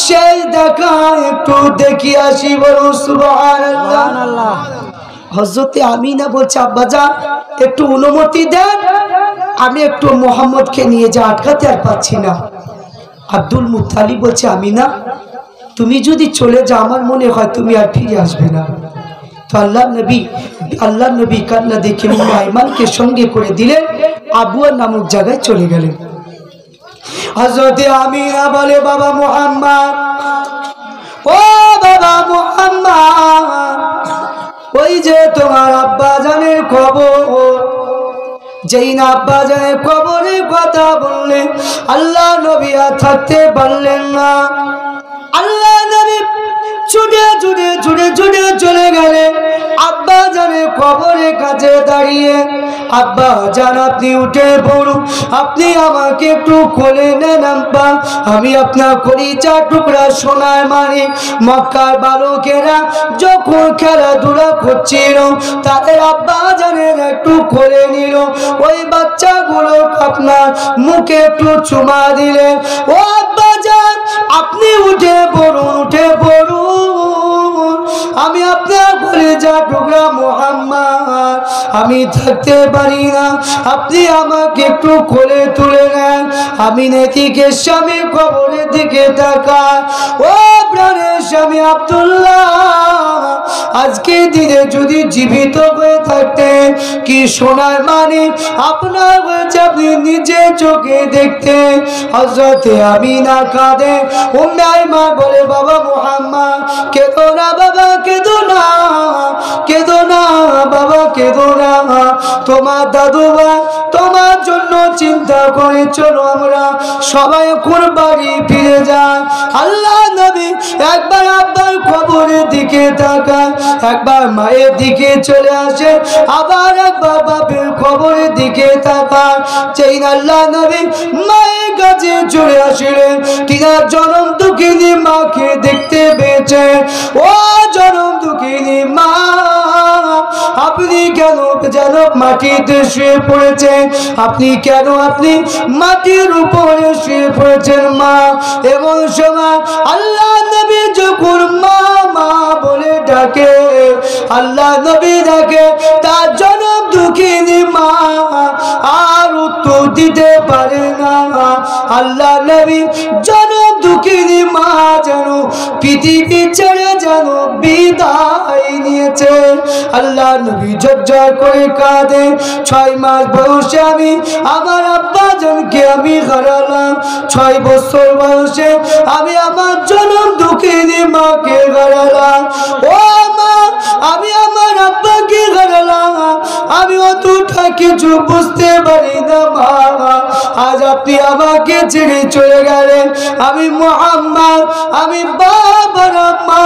সেই দেখা একটু দেখি আসি বলুন সুবহানাল্লাহ হযরত আমিনা বলছে আব্বা জান একটু অনুমতি দেন আমি একটু মোহাম্মদকে নিয়ে যা আটকাতে আর পাচ্ছি না। আব্দুল মুত্তালিব বলছে, আমি না, তুমি যদি চলে যাও আমার মনে হয় তুমি আর ফিরে আসবে না। তো আল্লাহ নবী কান্না দেখে আইমানকে সঙ্গে করে দিলেন, আবুয়া নামক জায়গায় চলে গেলেন। হযরতে আমিনা বলে, বাবা মুহাম্মদ, ও বাবা মুহাম্মদ, ওই যে তোমার আব্বা জানের খবর। যেই না আব্বা জানের কবরের কথা বললেন, আল্লাহ নবী আর থাকতে পারলেন না। আল্লাহ নবী ছুটে ছুটে ছুটে ছুটে চলে গেলেন আব্বা জানের কবরের কাছে দাঁড়িয়ে। আব্বা জান, আপনি উঠে পড়ুন, আপনি আমাকে একটু কোলে নেন আব্বা, আমি আপনার কলিজা টুকরা সোনার মানি। মক্কার বালকেরা যখন খেলাধুলা করছিল তাদের আব্বা জানের একটু কোলে নিল, ওই বাচ্চাগুলো আপনার মুখে একটু চুমা দিলেন। ও আব্বা জান, আপনি উঠে পড়ুন, উঠে পড়ুন, আমি আপনার কলিজা টুকরা মুহাম্মদ, আমি থাকতে পারি না, আপনি আমাকে একটু কোলে তুলে নেন। আমি নেতিকে স্বামী কবরের দিকে তাকাই, ও প্রাণের স্বামী আব্দুল্লাহ, আজকে দিনে যদি জীবিত হয়ে থাকতেন, কি সোনার মানে আপনার হয়েছে, আপনি নিজে চোখে দেখতেন। হযরতে আমিনা কাঁদে, উম্মে আইমা বলে, বাবা মুহাম্মদ, কেঁদো না বাবা, কেঁদো না, কেঁদো না বাবা, কেঁদো না, তোমার দাদু ভাই তোমার জন্য চিন্তা করে, চলো আমরা সবাই কুরবানি ফিরে যাই। আল্লাহ নবী একবার আব্বার কবরের দিকে তাকায়, একবার মায়ের দিকে চলে আসে, আবার একবার বাপের কবরের দিকে তাকায়। সেই আল্লাহ নবী মায়ের কাছে চলে আসলেন, তিনার জনম দুঃখিনী মাকে দেখতে পেয়েছে। ও জনম দুঃখিনী মা, আপনি কেন যেন মাটিতে শুয়ে পড়েছেন, আপনি কেন আপনি মাটির উপরে শুয়ে পড়েছেন মা? এমন সময় আল্লাহ নবী যখন মা মা বলে ডাকে, আল্লাহ নবী ডাকে, তার জনম দুঃখিনী মা আর উত্তর দিতে পারে না। আল্লাহ নবী জনম দুঃখিনী মা যেন পৃথিবী ছেড়ে যেন বিদায় নিয়েছে। আল্লাহ নবী ঝরঝর করে কাঁদে, 6 মাস বয়সে আমি আমার আব্বা জানকে আমি হারালাম, 6 বছর বয়সে আমি আমার জনম দুঃখিনী মাকে হারালাম। ও মা, আমি আমার আব্বাকে হারালাম, আমি অতটা কিছু বুঝতে পারি না মা। আজ আপনি আমাকে ছেড়ে চলে গেলেন, আমি মুহাম্মদ, আমি বাবার মা